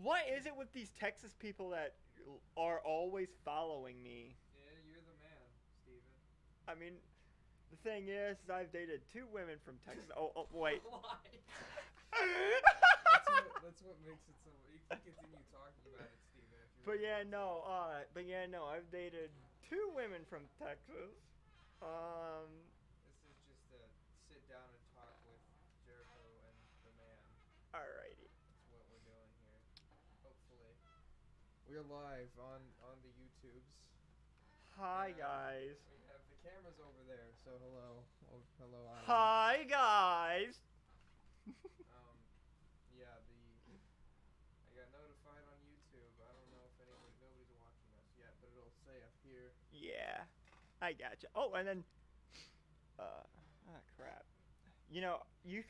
What is it with these Texas people that are always following me? Yeah, you're the man, Steven. I mean, the thing is, I've dated 2 women from Texas. Oh wait. Why? That's what makes it so. You can continue talking about it, Steven. If you But really yeah, want to. no. I've dated 2 women from Texas. This is just a sit down and talk with Jericho and the man. Alrighty. That's what we're doing here. Hopefully, we're live on the YouTubes. Hi guys. We have the cameras over there. So hello, hello. Island. Hi guys. Yeah. I got notified on YouTube. I don't know if nobody's watching us yet, but it'll say up here. Yeah, I gotcha. Oh, and then, crap. You know, you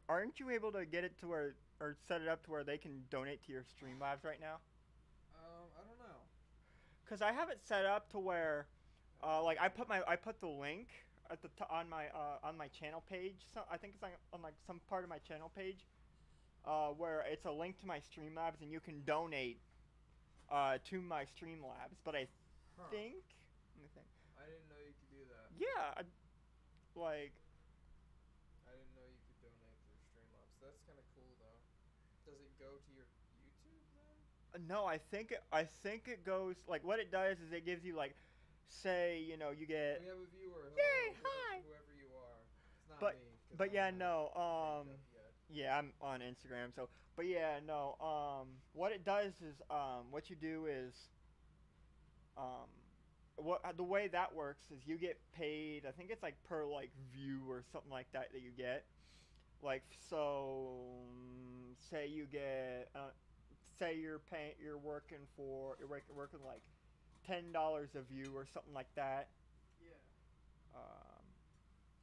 aren't you able to get it to where or set it up to where they can donate to your Streamlabs right now? I don't know. Cause I have it set up to where, like I put the link at the on my channel page. So I think it's on like some part of my channel page, where it's a link to my Streamlabs and you can donate, to my Streamlabs. But I think, let me think. I didn't know you could do that. Yeah, like. I didn't know you could donate through Streamlabs. That's kind of cool though. Does it go to your YouTube then? No, I think it goes like what it does is it gives you like, say you get. We have a viewer. Hello, Yay! Hi. Whoever you are. It's not But me. but yeah no yeah I'm on Instagram so but yeah no what it does is what you do is the way that works is you get paid. I think it's like per like view or something like that you get. Like so, say you get say you're working like $10 a view or something like that. Yeah.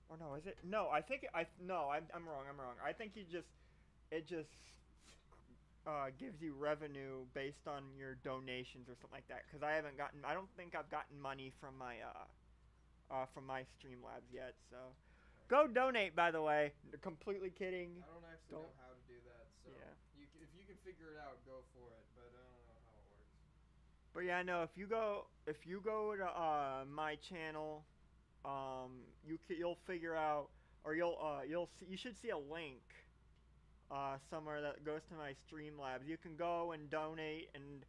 Or no, is it? No, I think I'm wrong. I think it just gives you revenue based on your donations or something like that. Because I don't think I've gotten money from my Streamlabs yet. So, go donate. By the way, completely kidding. I don't actually know how to do that. So yeah. If you can figure it out, go for it. But I don't know how it works. But yeah, no. If you go to my channel, you'll figure out, or you should see a link somewhere that goes to my Streamlabs. You can go and donate, and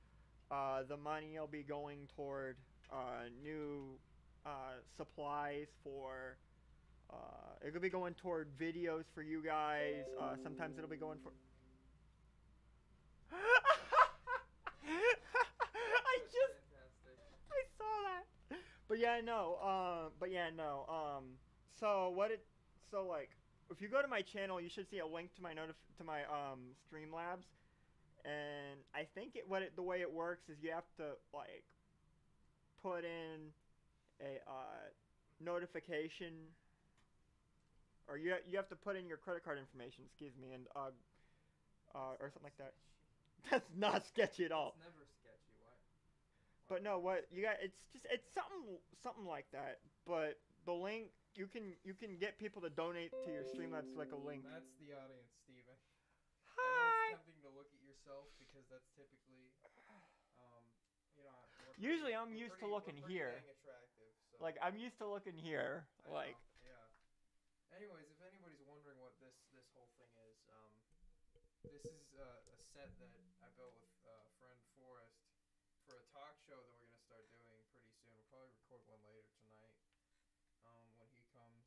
the money will be going toward new supplies for. It could be going toward videos for you guys. Sometimes it'll be going for. I saw that. But yeah, no. So like, if you go to my channel, you should see a link to my Streamlabs, and I think the way it works is you have to like put in a notification, or you have to put in your credit card information. Excuse me, and or something like that. That's not sketchy at all. It's never sketchy. Why? But no, what you got? It's something like that. But the link you can get people to donate to your Streamlabs like a link. That's the audience, Steven. Hi. I know it's tempting to look at yourself because that's typically, usually I'm used to looking here. Dang attractive, so. Like I'm used to looking here. Like. Yeah. Anyways, if anybody's wondering what this whole thing is, this is a set that I built with friend Forrest for a talk show that we're gonna start doing pretty soon. We'll probably record one later tonight. When he comes.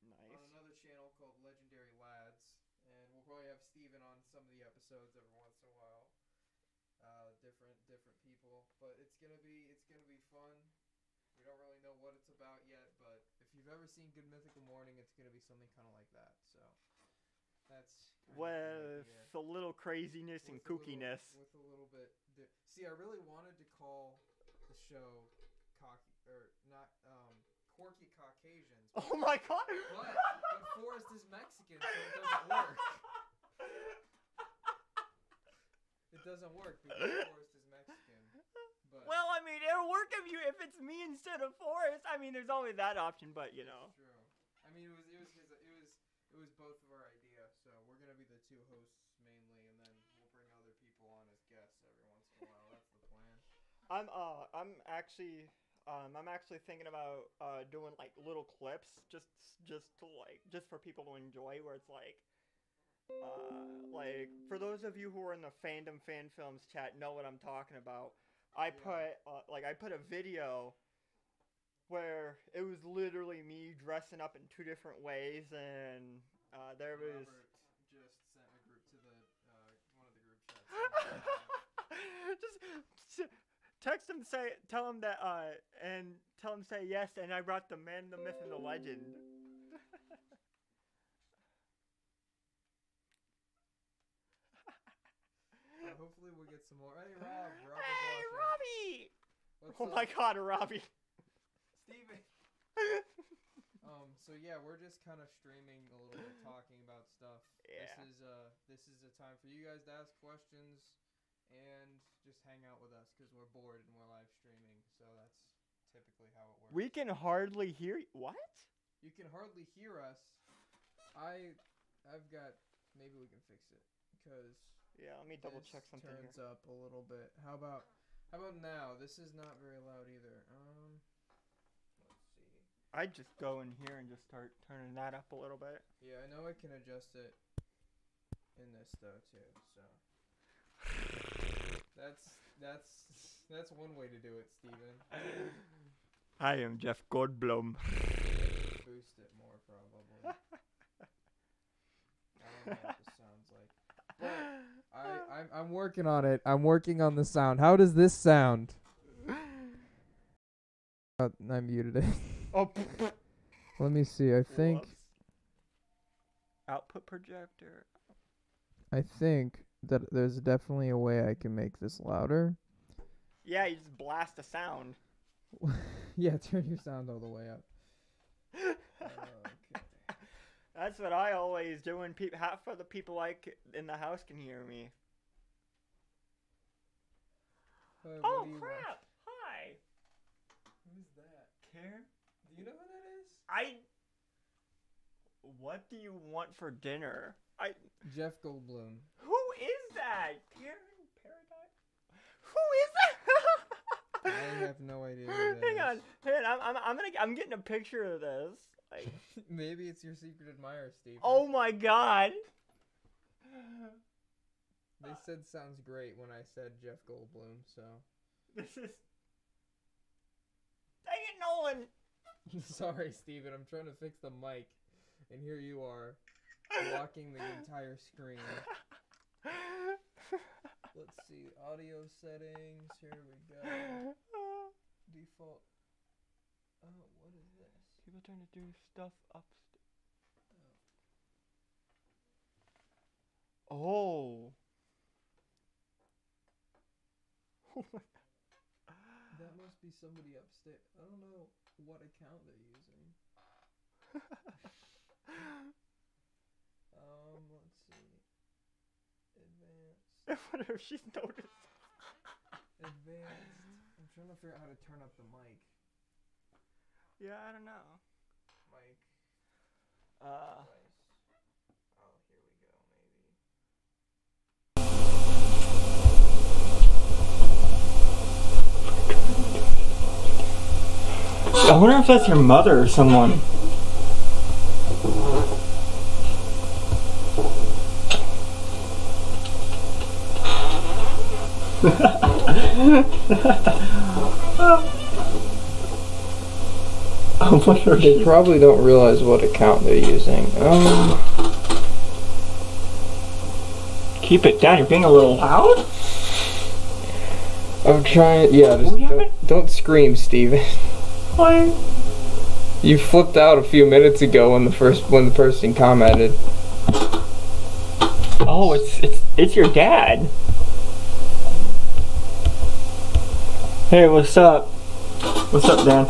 Nice. On another channel called Legendary Lads, and we'll probably have Steven on some of the episodes every once in a while. Different people, but it's gonna be fun. We don't really know what it's about yet, but if you've ever seen Good Mythical Morning, it's gonna be something kind of like that. So that's with a little craziness and kookiness. With a little bit. See, I really wanted to call the show Quirky Caucasians. Oh my god! But Forrest is Mexican, so it doesn't work. It doesn't work because Forrest is Mexican. But well, I mean, it'll work if it's me instead of Forrest. I mean, there's always that option, but you know. True. I mean, it was both of our idea. So we're gonna be the 2 hosts mainly, and then we'll bring other people I'm actually thinking about doing like little clips just for people to enjoy, where it's like for those of you who are in the fandom fan films chat know what I'm talking about. I put a video where it was literally me dressing up in 2 different ways, and there was Robert just sent a group to the one of the group chats. just text him, tell him say yes, and I brought the man, the myth, and the legend. Hopefully we'll get some more. Hey Rob, Hey Robbie! What's Oh up? my God, Robbie. Steven. So yeah, we're just kind of streaming a little bit, talking about stuff. Yeah. This is a time for you guys to ask questions and just hang out with us because we're bored and we're live streaming. So that's typically how it works. We can hardly hear you. What? You can hardly hear us. I've got. Maybe we can fix it because. Yeah, let me double check something turns here. up a little bit. How about now? This is not very loud either. Let's see. I'd just go in here and just start turning that up a little bit. Yeah, I know I can adjust it in this though too. So that's one way to do it, Steven. I am Jeff Goldblum. Boost it more probably. I don't know what this sounds like. But I'm working on it. I'm working on the sound. How does this sound? I muted it. Oh. Let me see. I think. Whoops. Output projector. I think that there's definitely a way I can make this louder. Yeah, you just blast a sound. Yeah, turn your sound all the way up. Okay. That's what I always do when half of the people in the house can hear me. Oh crap! Hi. Who's that? Karen? Do you know who that is? What do you want for dinner? Jeff Goldblum. Who is that? Karen Paradise? Who is that? I have no idea who that Hang on. I'm getting a picture of this. Like, maybe it's your secret admirer, Steve. oh my God. They said sounds great when I said Jeff Goldblum, so. This is. Dang it, Nolan! Sorry, Steven. I'm trying to fix the mic, and here you are, blocking the entire screen. Let's see. Audio settings. Here we go. Default. Oh, what is this? People trying to do stuff upstairs. Oh. That must be somebody upstairs. I don't know what account they're using. Let's see. Advanced. I wonder if she's noticed. Advanced. I'm trying to figure out how to turn up the mic. Yeah, I don't know. Mic. Device. Oh, here we go, maybe. I wonder if that's your mother or someone. They probably don't realize what account they're using. Keep it down. You're being a little loud. I'm trying. Yeah, just don't scream, Steven. Why? You flipped out a few minutes ago when the person commented. Oh, it's your dad. Hey, what's up? What's up, Dan?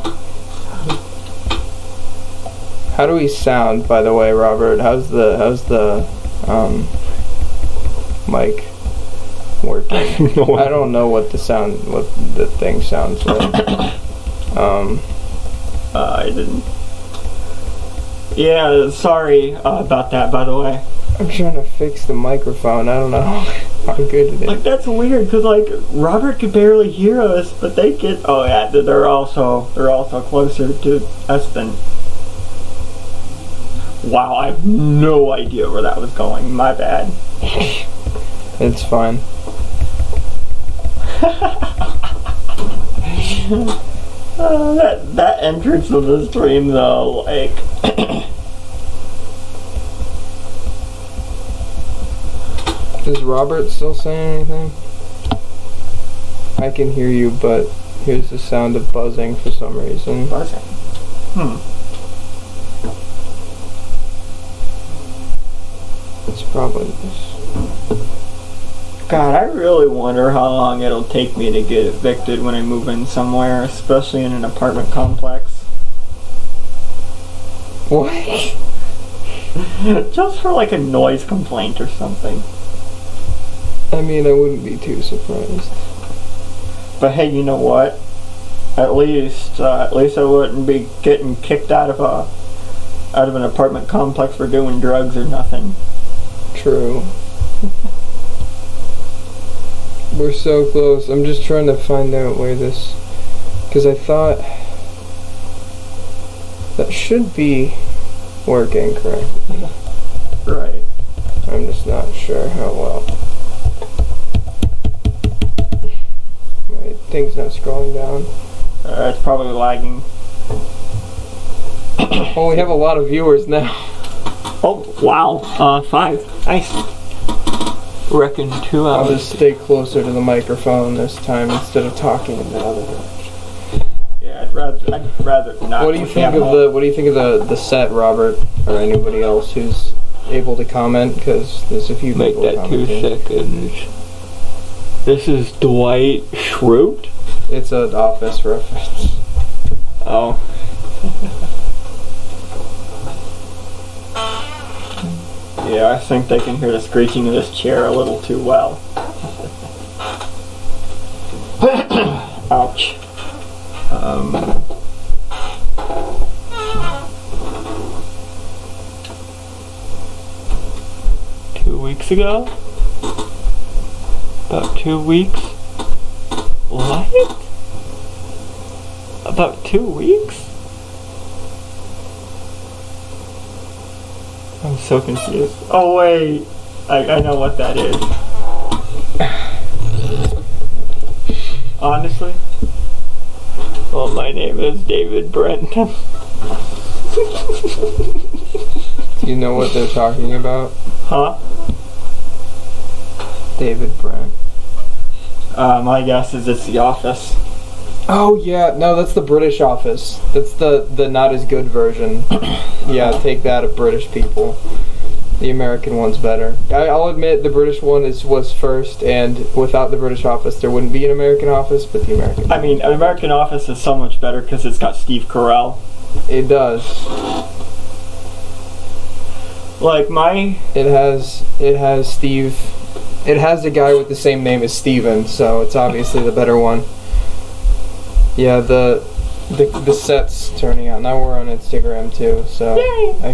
How do we sound, by the way, Robert? How's the mic working? I don't know what the thing sounds like. I didn't. Yeah, sorry about that, by the way. I'm trying to fix the microphone. I don't know. how good it is. Like, that's weird, because, like, Robert could barely hear us, but they get... Oh, yeah, they're also closer to us than... Wow, I have no idea where that was going. My bad. It's fine. That entrance of the stream, though, like... Is Robert still saying anything? I can hear you, but here's the sound of buzzing for some reason. Buzzing? It's probably this. God, I really wonder how long it'll take me to get evicted when I move in somewhere, especially in an apartment complex. What? Just for like a noise complaint or something. I mean, I wouldn't be too surprised. But hey, you know what? At least I wouldn't be getting kicked out of an apartment complex for doing drugs or nothing. True. We're so close. I'm just trying to find out where this... Because I thought... That should be working correctly. Right. I'm just not sure how well. My thing's not scrolling down. It's probably lagging. Oh, we have a lot of viewers now. Oh, wow. 5. Nice. Reckon 2 hours. I'll just stay closer to the microphone this time instead of talking in the other direction. Yeah, I'd rather not. What do you think of the set, Robert, or anybody else who's able to comment? Because there's a few people commenting. Make that 2 seconds. This is Dwight Schrute? It's an Office reference. Oh. Yeah, I think they can hear the screeching of this chair a little too well. Ouch. 2 weeks ago? About 2 weeks? What? About 2 weeks? I'm so confused. Oh wait, I know what that is. Honestly? Well, my name is David Brenton. Do you know what they're talking about? Huh? David Brent. My guess is it's The Office. Oh yeah, no, that's the British Office. That's the not as good version. Yeah, take that of British people. The American one's better. I'll admit the British one was first, and without the British Office there wouldn't be an American Office, but the American... I mean, an American Office is so much better because it's got Steve Carell. It does. Like, my... It has Steve... It has a guy with the same name as Steven, so it's obviously the better one. Yeah, the set's turning out. Now we're on Instagram too, so yay! I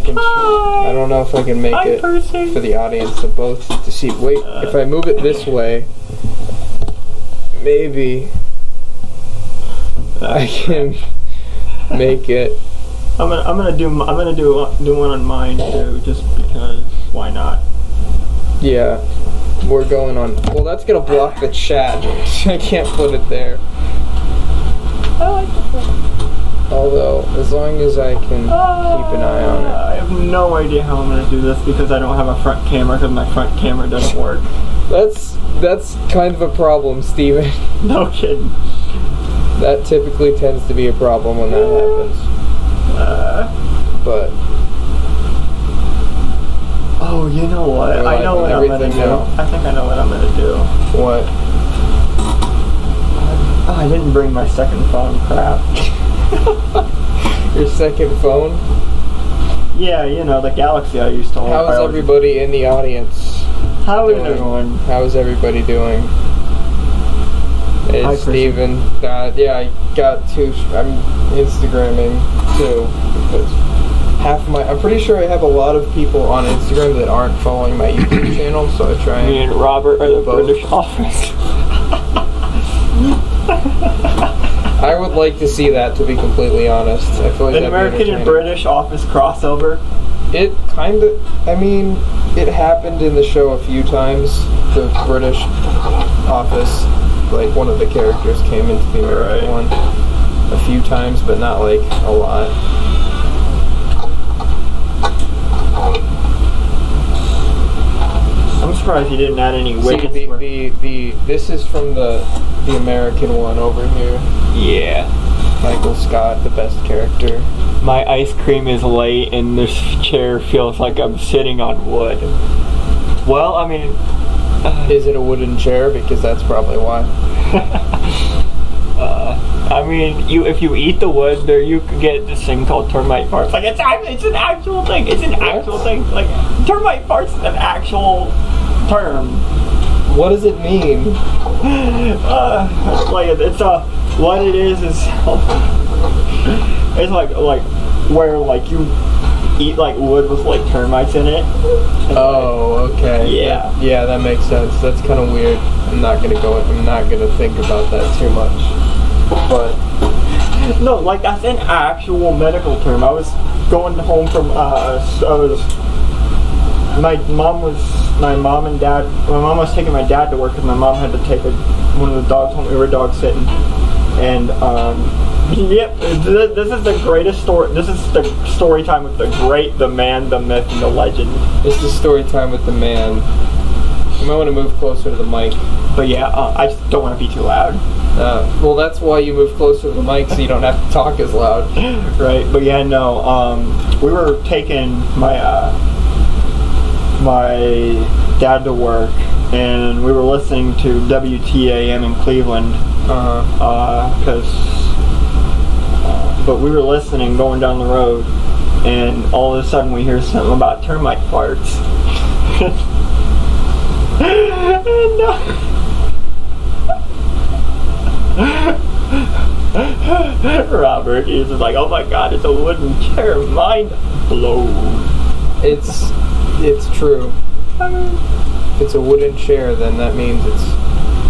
don't know if I can make it for the audience of both to see. Wait, if I move it this way, maybe I can make it. I'm gonna do one on mine too, just because. Why not? Yeah, we're going on. Well, that's gonna block the chat. I can't put it there. I like it. Although, as long as I can keep an eye on it. I have no idea how I'm going to do this because I don't have a front camera because my front camera doesn't work. That's kind of a problem, Steven. No kidding. That typically tends to be a problem when that happens. But... Oh, you know what? I know what I'm going to do. I think I know what I'm going to do. What? Oh, I didn't bring my second phone, crap. Your second phone? Yeah, you know, the Galaxy I used to hold. How's everybody in the audience? How is everyone? How's everybody doing? It's Steven. Yeah, I got 2. I'm Instagramming too. I'm pretty sure I have a lot of people on Instagram that aren't following my YouTube channel, so I try Me and Robert are the British office. I would like to see that, to be completely honest. I feel like An American and British office crossover. It kind of, I mean, it happened in the show a few times. The British office, like one of the characters came into the American one a few times, but not like a lot. I'm surprised he didn't add any wickets. This is from the American one over here. Yeah. Michael Scott, the best character. My ice cream is late and this chair feels like I'm sitting on wood. Well, I mean... Is it a wooden chair? Because that's probably why. I mean, if you eat the wood, there you could get this thing called termite farts. Like, it's an actual thing. It's an actual thing. Like, termite farts is an actual term. What does it mean? Like, it's what it is it's like where like you eat like wood with like termites in it. Oh, okay. Yeah. Yeah, that makes sense. That's kind of weird. I'm not gonna think about that too much. But no, like that's an actual medical term. I was going home from my mom was taking my dad to work because my mom had to take one of the dogs home. We were dog sitting, and yep, this is the greatest story. This is the story time with the man, the myth, and the legend. This is story time with the man. You might want to move closer to the mic. But yeah, I just don't want to be too loud. Well, that's why you move closer to the mic so you don't have to talk as loud. Right, but yeah, no, we were taking my dad to work, and we were listening to WTAM in Cleveland, but we were listening going down the road, and all of a sudden we hear something about termite farts. Robert is just like, oh my god, it's a wooden chair, mind blown. It's true. If it's a wooden chair, then that means it's...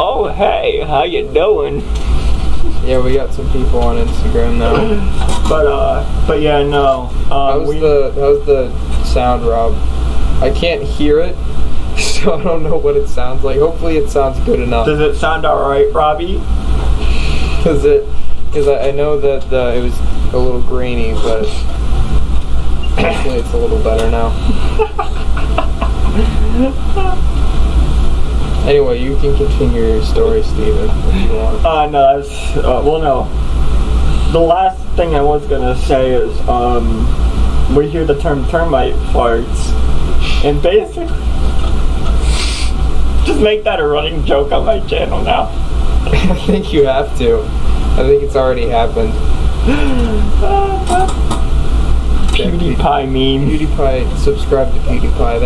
Oh hey, how you doing? Yeah, we got some people on Instagram now. But yeah, no. How's the sound, Rob? I can't hear it, so I don't know what it sounds like. Hopefully it sounds good enough. Does it sound alright, Robbie? Because I know that it was a little grainy, but hopefully it's a little better now. Anyway, you can continue your story, Steven, if you want. No, that's, well, no. The last thing I was gonna say is, we hear the term termite farts, and basically, just make that a running joke on my channel now. I think you have to. I think it's already happened. PewDiePie meme. PewDiePie, subscribe to PewDiePie.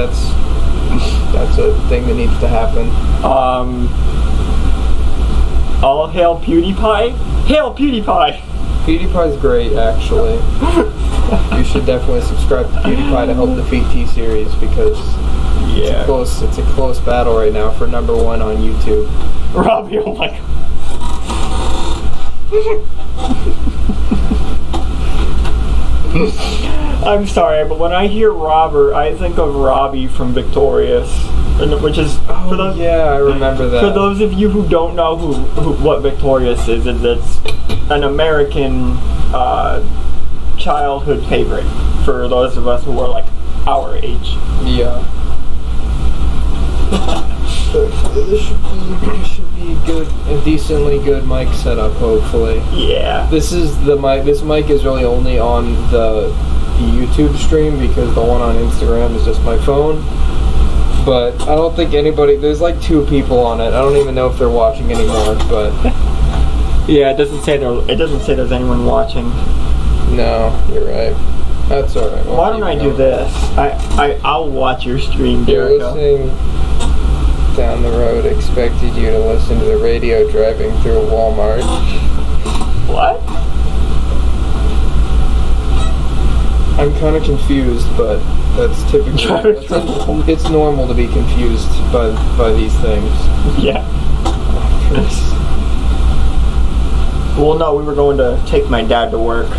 That's a thing that needs to happen. All hail PewDiePie. Hail PewDiePie. PewDiePie's great, actually. You should definitely subscribe to PewDiePie to help defeat T-Series because it's a close battle right now for #1 on YouTube. Robbie, oh my god. I'm sorry, but when I hear Robert, I think of Robbie from Victorious, which is I remember that. For those of you who don't know what Victorious is, it's an American childhood favorite for those of us who are like our age. Yeah. This should be good, a decently good mic setup, hopefully. Yeah. This mic is really only on the YouTube stream because the one on Instagram is just my phone. But I don't think there's like 2 people on it. I don't even know if they're watching anymore, but yeah, it doesn't say there's anyone watching. No, you're right. That's alright. Why don't I do this? I'll watch your stream, Jericho. You're listening down the road, expected you to listen to the radio driving through a Walmart. What? I'm kind of confused, but that's typically it's normal to be confused by these things. Yeah. Well, no, we were going to take my dad to work.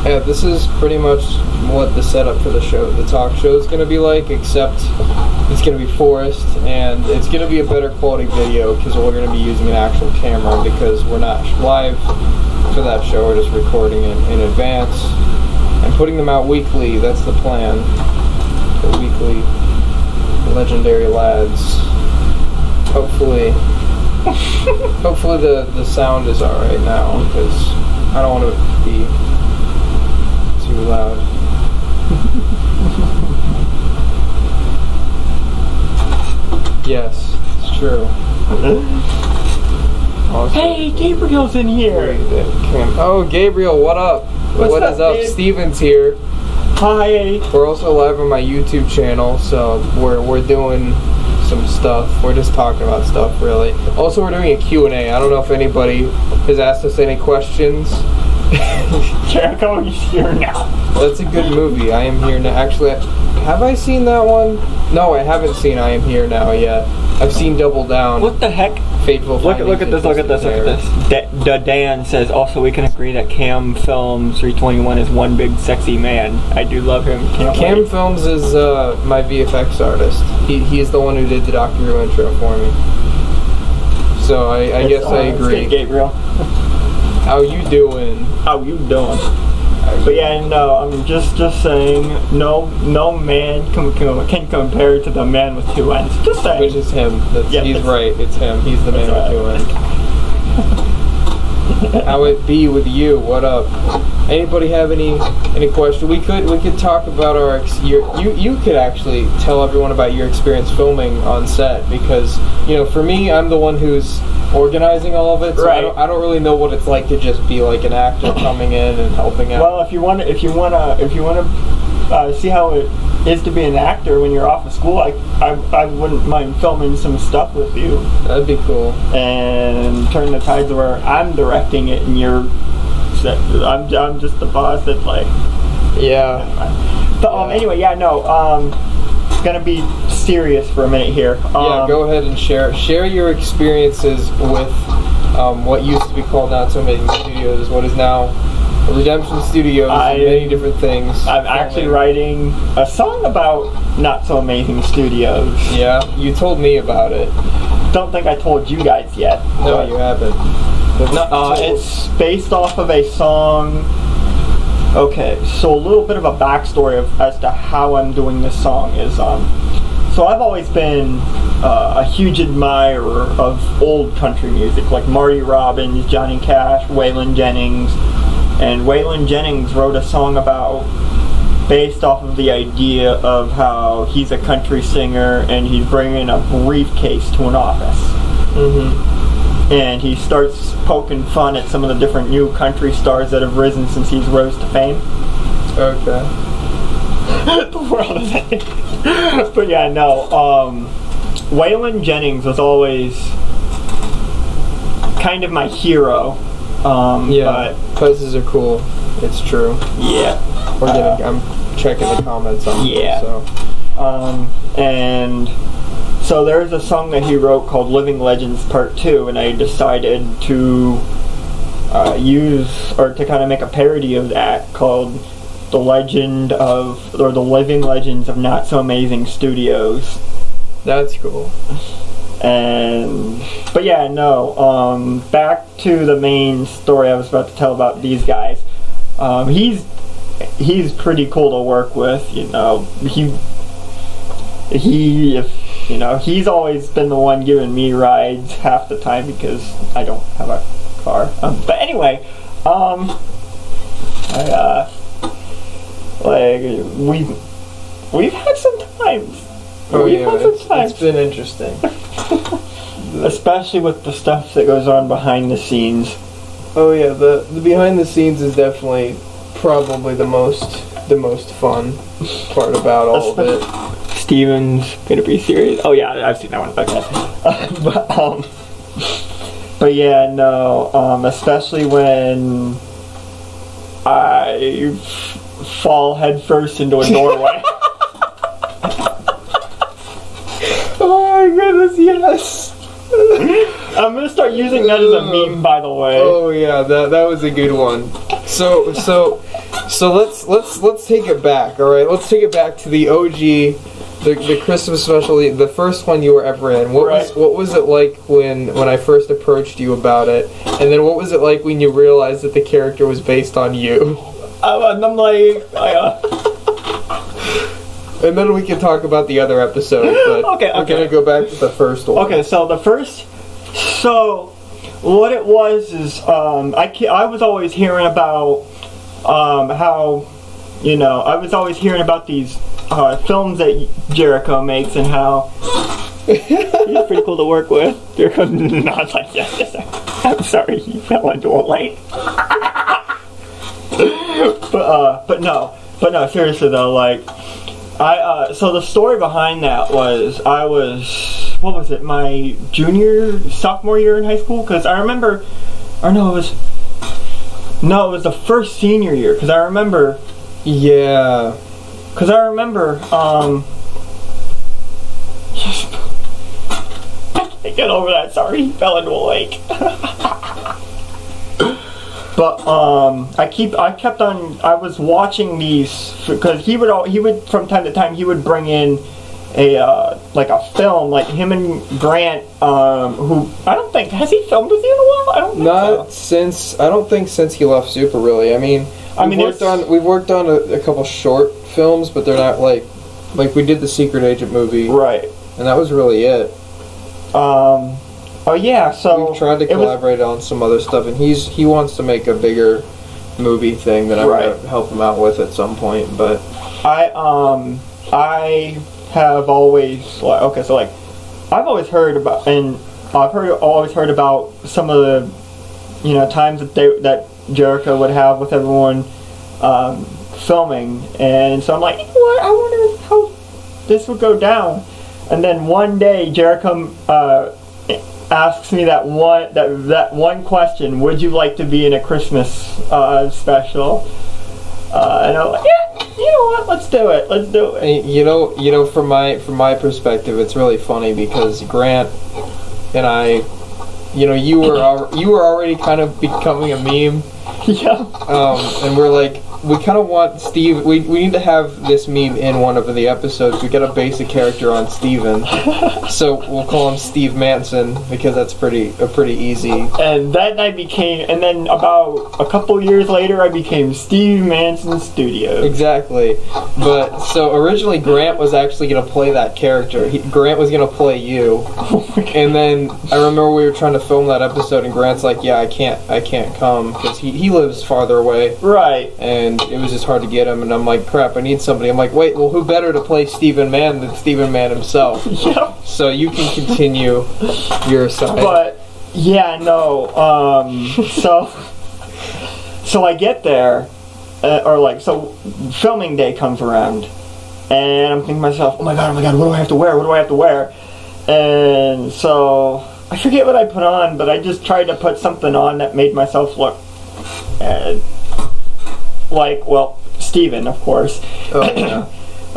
Yeah, this is pretty much what the setup for the show, the talk show, is going to be like, except it's going to be forest, and it's going to be a better quality video because we're going to be using an actual camera because we're not live for that show, we're just recording it in advance and putting them out weekly. That's the plan. The weekly Legendary Lads. Hopefully the sound is alright now because I don't want to be too loud. Yes, it's true. Also, hey, Gabriel's in here! Oh, Gabriel, what up? What is up? Babe? Steven's here. Hi. We're also live on my YouTube channel, so we're doing some stuff. We're just talking about stuff, really. Also, we're doing a Q&A. I don't know if anybody has asked us any questions. Jericho, he's here now. That's a good movie. I Am Here Now. Actually, have I seen that one? No, I haven't seen I Am Here Now yet. I've seen Double Down. What the heck? Fateful Findings. Look at this. Dan says, also we can agree that Cam Films 321 is one big sexy man. I do love him. Cam Films is my VFX artist. He's the one who did the Doctor Who intro for me. So I guess I agree. Gabriel. How you doing? How you doing? But yeah, no, I'm just saying, no man can compare to the man with two ends. Just saying. Which is him. He's right. It's him. He's the man with two ends. How it be with you? What up? Anybody have any questions? We could talk about you could actually tell everyone about your experience filming on set because for me, I'm the one who's organizing all of it, so right. I don't really know what it's like to just be like an actor coming in and helping out. Well, if you want to see how it is to be an actor when you're off of school, I wouldn't mind filming some stuff with you. That'd be cool. And turn the tides where I'm directing it and you're I'm just the boss that's like yeah. But anyway, yeah, no. Gonna be serious for a minute here. Yeah, go ahead and share your experiences with what used to be called Not So Amazing Studios, what is now Redemption Studios, and many different things. I'm actually writing a song about Not So Amazing Studios. Yeah, you told me about it. Don't think I told you guys yet. No, you haven't. It's based off of a song. Okay, so a little bit of a backstory as to how I'm doing this song is, so I've always been a huge admirer of old country music, like Marty Robbins, Johnny Cash, Waylon Jennings, and Waylon Jennings wrote a song based off of the idea of how he's a country singer and he's bringing a briefcase to an office. Mm-hmm. And he starts poking fun at some of the different new country stars that have risen since he's rose to fame. Okay. The world is ending. But yeah, no. Waylon Jennings was always kind of my hero. Yeah, places are cool. It's true. Yeah. I'm checking the comments on yeah. So. And so there's a song that he wrote called Living Legends Part 2, and I decided to to kind of make a parody of that called The Living Legends of Not So Amazing Studios. That's cool. But yeah, no, back to the main story I was about to tell about these guys. He's pretty cool to work with, he's always been the one giving me rides half the time because I don't have a car. But anyway, we've had some times. It's been interesting. Especially with the stuff that goes on behind the scenes. Oh yeah, the behind the scenes is definitely probably the most fun part about all of it. Steven's gonna be serious. Oh yeah, I've seen that one. Okay. But But yeah, no, especially when I fall headfirst into a doorway. Oh my goodness, yes. I'm gonna start using that as a meme, by the way. Oh yeah, that was a good one. So let's take it back. All right, let's take it back to the OG, the Christmas special, the first one you were ever in. What was it like when I first approached you about it, and then what was it like when you realized that the character was based on you? And I'm like, and then we can talk about the other episodes. But okay. We're gonna go back to the first one. Okay, so what it was is I was always hearing about how, you know, I was always hearing about these films that Jericho makes and how he's pretty cool to work with. Jericho nods like, yes, I'm sorry, he fell into a lake. but no, seriously though, like, so the story behind that was, what was it, my sophomore year in high school? Because I remember, it was the first senior year, because I remember, I can't get over that, sorry, he fell into a lake. But I was watching these, because he would from time to time, he would bring in a film, like him and Grant, who, I don't think, has he filmed with you in a while? I don't think so. I don't think since he left Super, really. We've worked on a couple short films, but they're not like we did the Secret Agent movie. Right. And that was really it. Oh yeah, so we've tried to collaborate on some other stuff, and he wants to make a bigger movie thing that I'm gonna help him out with at some point. But I have always I've always heard about, and always heard about some of the, you know, times that Jericho would have with everyone filming, and so I'm like, you know what? I wonder how this would go down. And then one day Jericho asks me that one question: would you like to be in a Christmas special? And I'm like, yeah, you know what? Let's do it. And you know, from my perspective, it's really funny because Grant and I, you know, you were already kind of becoming a meme. Yeah. And we're like, we kind of want Steve. We need to have this meme in one of the episodes. We got to base a character on Steven, so we'll call him Steve Mannson because that's pretty easy. And then and then about a couple years later, I became Steve Mannson Studios. Exactly. But so originally Grant was actually gonna play that character. Grant was gonna play you. And then I remember we were trying to film that episode, and Grant's like, "Yeah, I can't come because he lives farther away." Right. And it was just hard to get him, and I'm like, crap, I need somebody. I'm like, wait, well, who better to play Stephen Mann than Stephen Mann himself? Yeah. So you can continue your side. But yeah, no. So I get there, so filming day comes around, and I'm thinking to myself, oh my god, what do I have to wear? And so I forget what I put on, but I just tried to put something on that made myself look well, Steven, of course. Oh, yeah.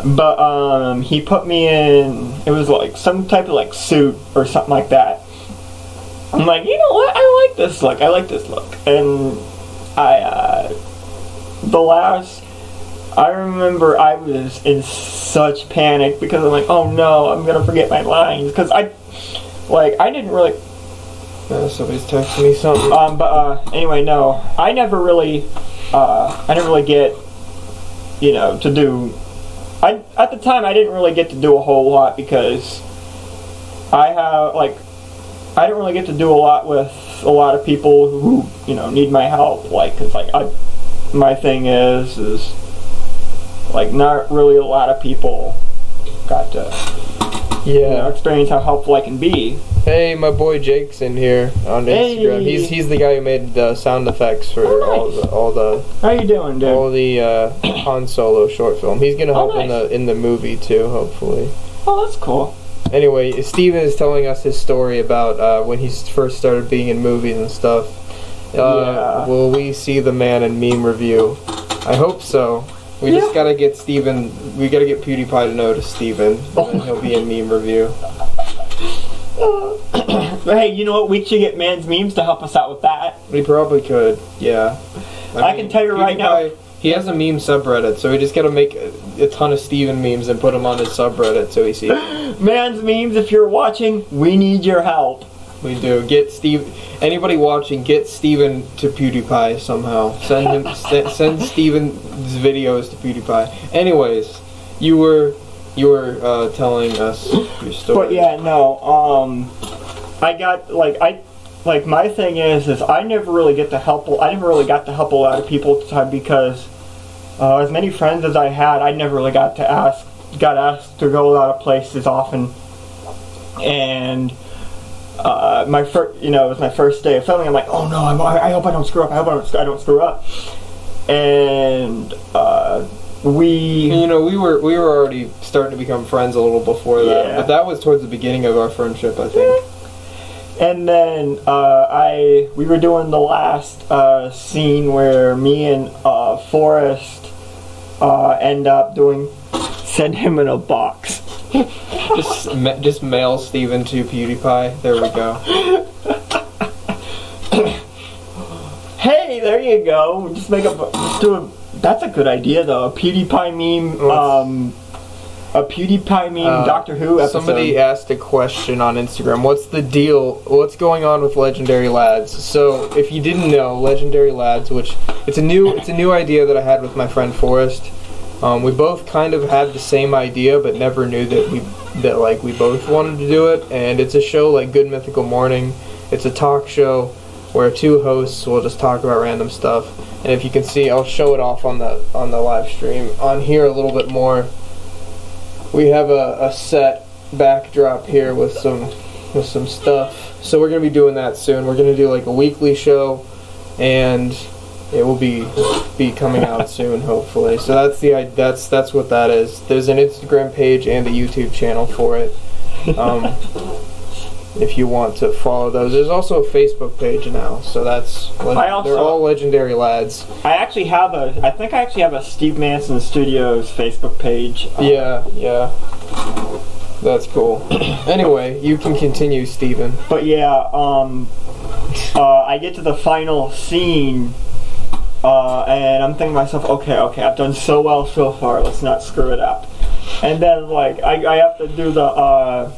But he put me in, it was like some type of like suit or something like that. I'm like, you know what, I like this look. And I remember I was in such panic because I'm like, oh no, I'm gonna forget my lines, because I didn't really, somebody's texting me something. But anyway, no, I never really get, you know, to do. At the time I didn't really get to do a whole lot because I didn't really get to do a lot with a lot of people who, you know, need my help. Cause my thing is not really a lot of people got to, you know, experience how helpful I can be. Hey, my boy Jake's in here on Instagram. He's the guy who made the sound effects for all the. How you doing, dude? All the Han Solo short film. He's gonna help nice. in the movie too, hopefully. Oh, that's cool. Anyway, Steven is telling us his story about when he first started being in movies and stuff. Yeah. Will we see the man in meme review? I hope so. We just gotta get Steven, we gotta get PewDiePie to notice Steven, and then he'll be in meme review. Hey, you know what? We should get Man's Memes to help us out with that. We probably could, yeah. I can tell you right now. He has a meme subreddit, so we just gotta make a ton of Steven memes and put them on his subreddit so he sees them. Man's Memes, if you're watching, we need your help. We do. Get Steve. Anybody watching, get Steven to PewDiePie somehow. Send him. Send Steven's videos to PewDiePie. Anyways, you were telling us your story. But yeah, no. I got like my thing is I never really got to help a lot of people at the time because as many friends as I had, I never really got asked to go a lot of places often, and my first, it was my first day of filming. I'm like, oh no, I hope I don't screw up. I hope I don't screw up. And we were already starting to become friends a little before that, but that was towards the beginning of our friendship, I think. And then we were doing the last scene where me and Forrest end up send him in a box. just mail Steven to PewDiePie. There we go. Hey, there you go. That's a good idea though. A PewDiePie meme. A PewDiePie meme Doctor Who episode. Somebody asked a question on Instagram. What's the deal? What's going on with Legendary Lads? So, if you didn't know, Legendary Lads, which it's a new idea that I had with my friend Forrest. We both kind of had the same idea, but never knew that we both wanted to do it. And it's a show like Good Mythical Morning. It's a talk show where two hosts will just talk about random stuff. And if you can see, I'll show it off on the live stream. On here a little bit more. We have a set backdrop here with some stuff. So we're gonna be doing that soon. We're gonna do like a weekly show, and it will be coming out soon, hopefully. So that's what that is. There's an Instagram page and a YouTube channel for it. If you want to follow those, there's also a Facebook page now. So they're all Legendary Lads. I think I actually have a Steve Mannson Studios Facebook page. Yeah. That's cool. Anyway, you can continue, Steven. But yeah, I get to the final scene. And I'm thinking to myself, okay, I've done so well so far, let's not screw it up. And then, like, I have to do the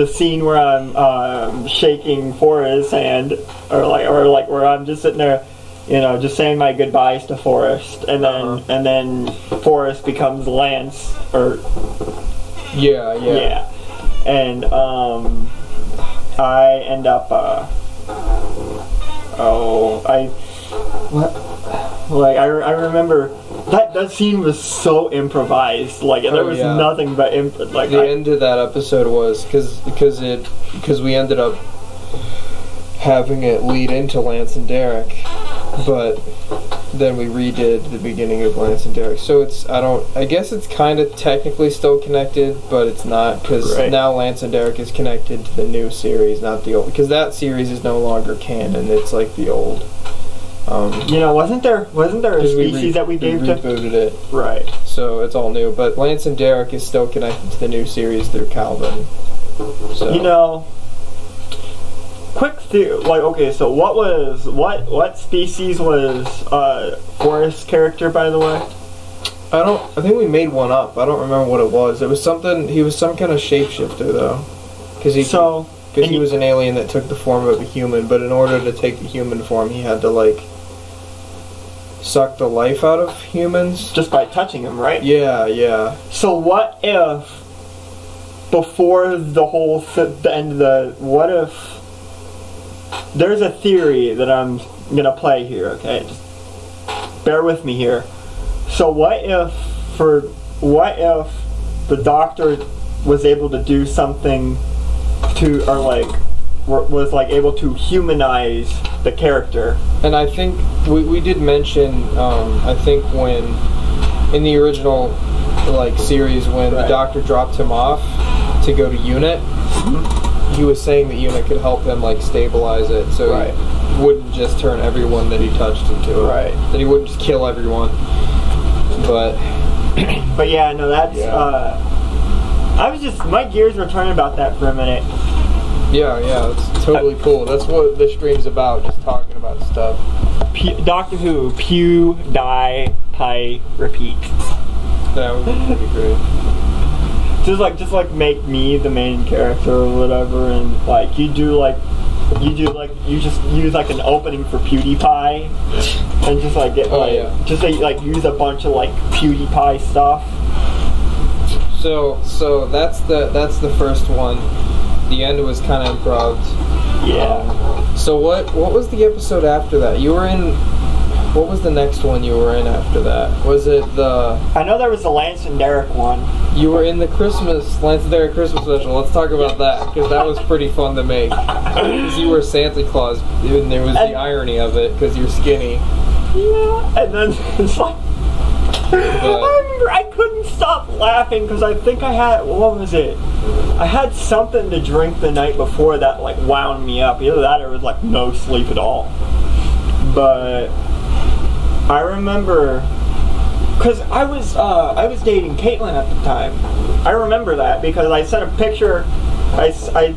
scene where I'm shaking Forrest's hand, or where I'm just sitting there, just saying my goodbyes to Forrest, and then Forrest becomes Lance, or yeah, and I end up I remember that scene was so improvised. Like there was nothing but the end of that episode was because we ended up having it lead into Lance and Derek, but then we redid the beginning of Lance and Derek. So I guess it's kind of technically still connected, but it's not, because now Lance and Derek is connected to the new series, not the old, because that series is no longer canon. It's like the old. Wasn't there a species that we gave to? We rebooted it. Right. So it's all new, but Lance and Derek is still connected to the new series through Calvin. So. Quick theory, so what species was Forrest's character, by the way? I think we made one up. I don't remember what it was. It was something, he was some kind of shapeshifter though. Because he was an alien that took the form of a human, but in order to take the human form, he had to, like, suck the life out of humans. Just by touching them, right? Yeah. So what if, before what if, there's a theory that I'm gonna play here, okay? Just bear with me here. So what if the Doctor was able to do something to, or was able to humanize the character? And I think we did mention, I think when in the original series when the Doctor dropped him off, to go to unit, he was saying that unit could help him like stabilize it, so Right. he wouldn't just turn everyone that he touched into it. Right. That he wouldn't just kill everyone. But But yeah, no, that's Yeah. I was just, my gears were turning about that for a minute. yeah, it's totally cool. That's what this stream's about, just talking about stuff. Doctor Who, pew, die, pie, repeat. That would be pretty great. Just like make me the main character or whatever, and like you just use like an opening for PewDiePie, and just like get just like use a bunch of like PewDiePie stuff. So that's the first one. The end was kind of improv. Yeah. So what was the episode after that? You were in. What was the next one you were in after that? Was it the? I know there was the Lance and Derek one. You were in the Lance and Derek Christmas special. Let's talk about that, because that was pretty fun to make. Because you were Santa Claus, and there was the irony of it, because you're skinny. Yeah, and then it's like. I couldn't stop laughing because I think I had, what was it? I had something to drink the night before that like wound me up. Either that or it was like no sleep at all. But I remember, because I was dating Caitlin at the time. I remember that because I sent a picture, I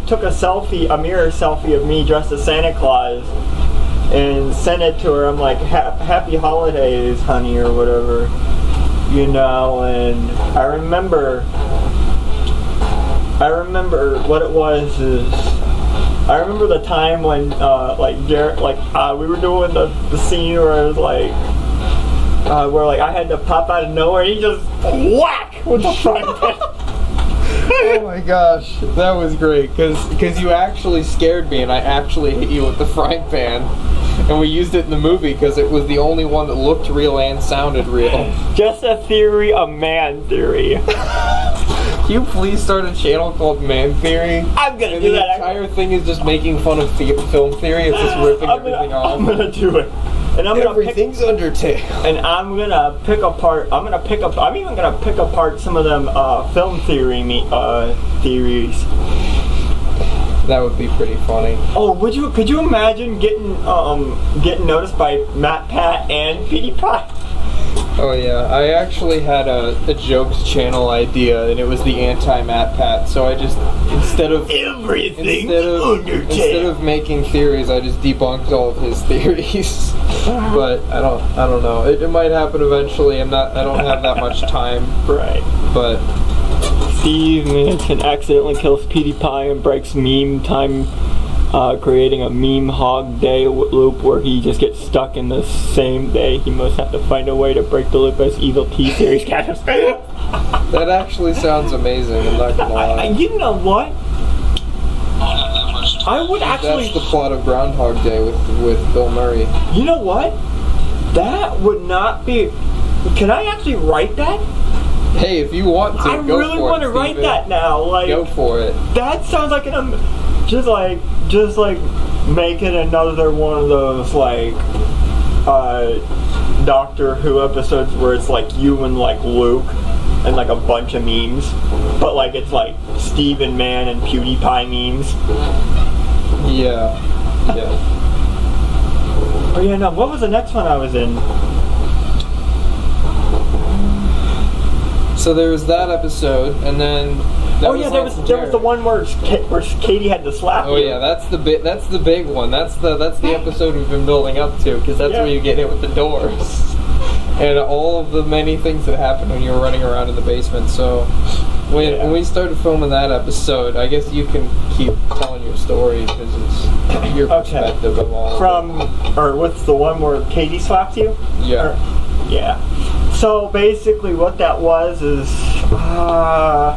took a mirror selfie of me dressed as Santa Claus and sent it to her. I'm like, happy holidays, honey, or whatever. You know, and I remember what it was is, I remember the time when, we were doing the scene where it was like, where like I had to pop out of nowhere and he just whack with the frying pan. Oh my gosh, that was great, because you actually scared me and I actually hit you with the frying pan. And we used it in the movie because it was the only one that looked real and sounded real. Just a theory, a man theory. Can you please start a channel called Man Theory? I'm gonna and do the that. The entire thing is just making fun of film theory. It's just ripping everything off. I'm gonna do it. And Everything's Undertale. And I'm gonna pick apart. I'm even gonna pick apart some of them film theory theories. That would be pretty funny. Oh, could you imagine getting noticed by Matt, Pat, and PewDiePie? Oh yeah, I actually had a jokes channel idea, and it was the anti-Matt Pat. So I just instead of making theories, I just debunked all of his theories. But I don't know. It might happen eventually. I don't have that much time. Right. But Steve Mannson accidentally kills PewDiePie and breaks meme time, creating a meme hog day loop where he just gets stuck in the same day. He must have to find a way to break the loop as evil T-Series catches. That actually sounds amazing. I'm not gonna lie. You know what? I would actually. That's the plot of Groundhog Day with Bill Murray. You know what? That would not be. Can I actually write that? Hey, if you want to, I really want to write that now. Like, go for it. That sounds like just like making another one of those like Doctor Who episodes where it's like you and like Luke and like a bunch of memes, but like it's like Steven Man and PewDiePie memes. Yeah. Yeah. Oh yeah, no. What was the next one I was in? So there was that episode, and then there was the one where Katie had to slap you. Oh yeah, that's the big one. That's the episode we've been building up to, because that's where you get hit with the doors, and all of the many things that happened when you were running around in the basement. So when we started filming that episode, I guess you can keep telling your story because it's your perspective of all. What's the one where Katie slapped you? Yeah. Yeah. So basically what that was is, I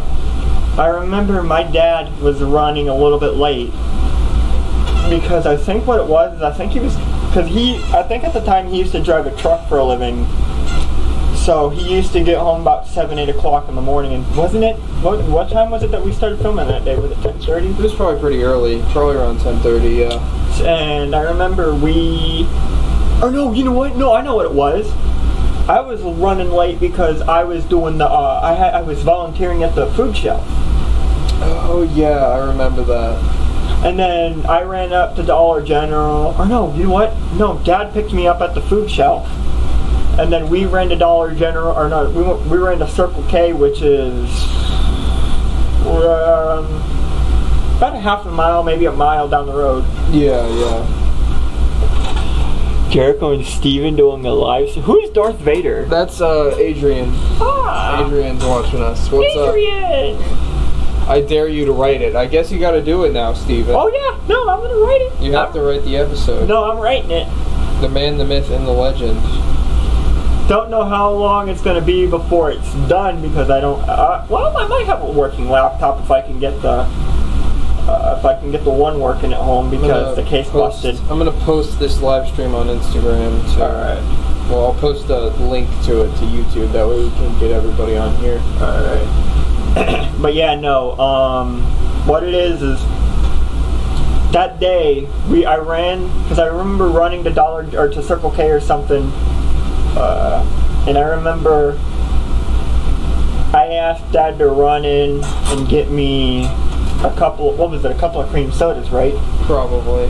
remember my dad was running a little bit late because I think what it was is I think at the time he used to drive a truck for a living. So he used to get home about 7, 8 o'clock in the morning, and wasn't it, what time was it that we started filming that day? Was it 10:30? It was probably pretty early, probably around 10:30, yeah. And I remember you know what? No, I know what it was. I was running late because I was doing I was volunteering at the food shelf. Oh yeah, I remember that. And then I ran up to Dollar General. Or no, you know what? No, Dad picked me up at the food shelf. And then we ran to Dollar General, or no, we ran to Circle K, which is about a half a mile, maybe a mile down the road. Yeah, yeah. Jericho and Steven doing a live stream. Who's Darth Vader? That's Adrian. Ah! Adrian's watching us. What's Adrian! I dare you to write it. I guess you gotta do it now, Steven. Oh yeah, no, I'm gonna write it. You have to write the episode. No, I'm writing it. The man, the myth, and the legend. Don't know how long it's gonna be before it's done because I don't. Well, I might have a working laptop if I can get the one working at home because the case busted. I'm gonna post this live stream on Instagram too. Alright. Well, I'll post a link to it to YouTube. That way we can get everybody on here. Alright. But yeah, no. What it is that day I ran because I remember running to Dollar or to Circle K or something. And I remember I asked Dad to run in and get me a couple of cream sodas, right? Probably.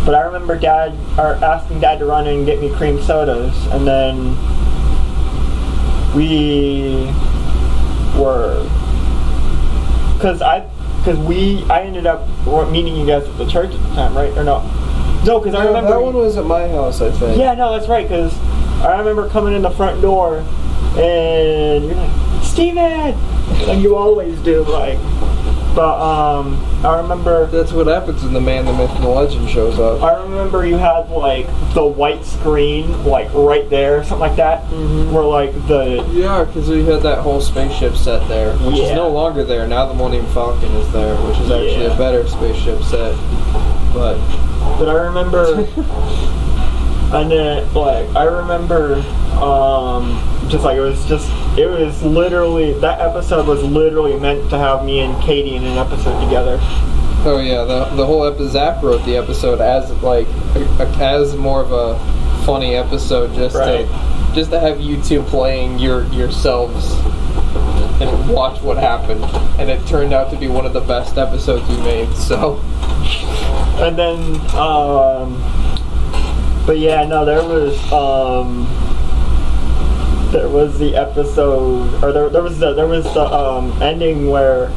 But I remember asking Dad to run in and get me cream sodas, and then we were, I ended up meeting you guys at the church at the time, right? Or no? No, because I remember that one was at my house, I think. Yeah, no, that's right, because I remember coming in the front door, and you're like, Steven! Like you always do, like. But, I remember... That's what happens when the man, the myth, and the legend shows up. I remember you had, like, the white screen, like, right there, something like that. Mm-hmm. Where, like, the... Yeah, because we had that whole spaceship set there, which is no longer there. Now the Millennium Falcon is there, which is actually a better spaceship set. But I remember... And then, like, I remember, it was literally, that episode was literally meant to have me and Katie in an episode together. Oh yeah, the whole episode, Zach wrote the episode as, like, as more of a funny episode, just to have you two playing yourselves and watch what happened. And it turned out to be one of the best episodes we made, so. And then, but yeah, no, there was the episode, or there was the ending where,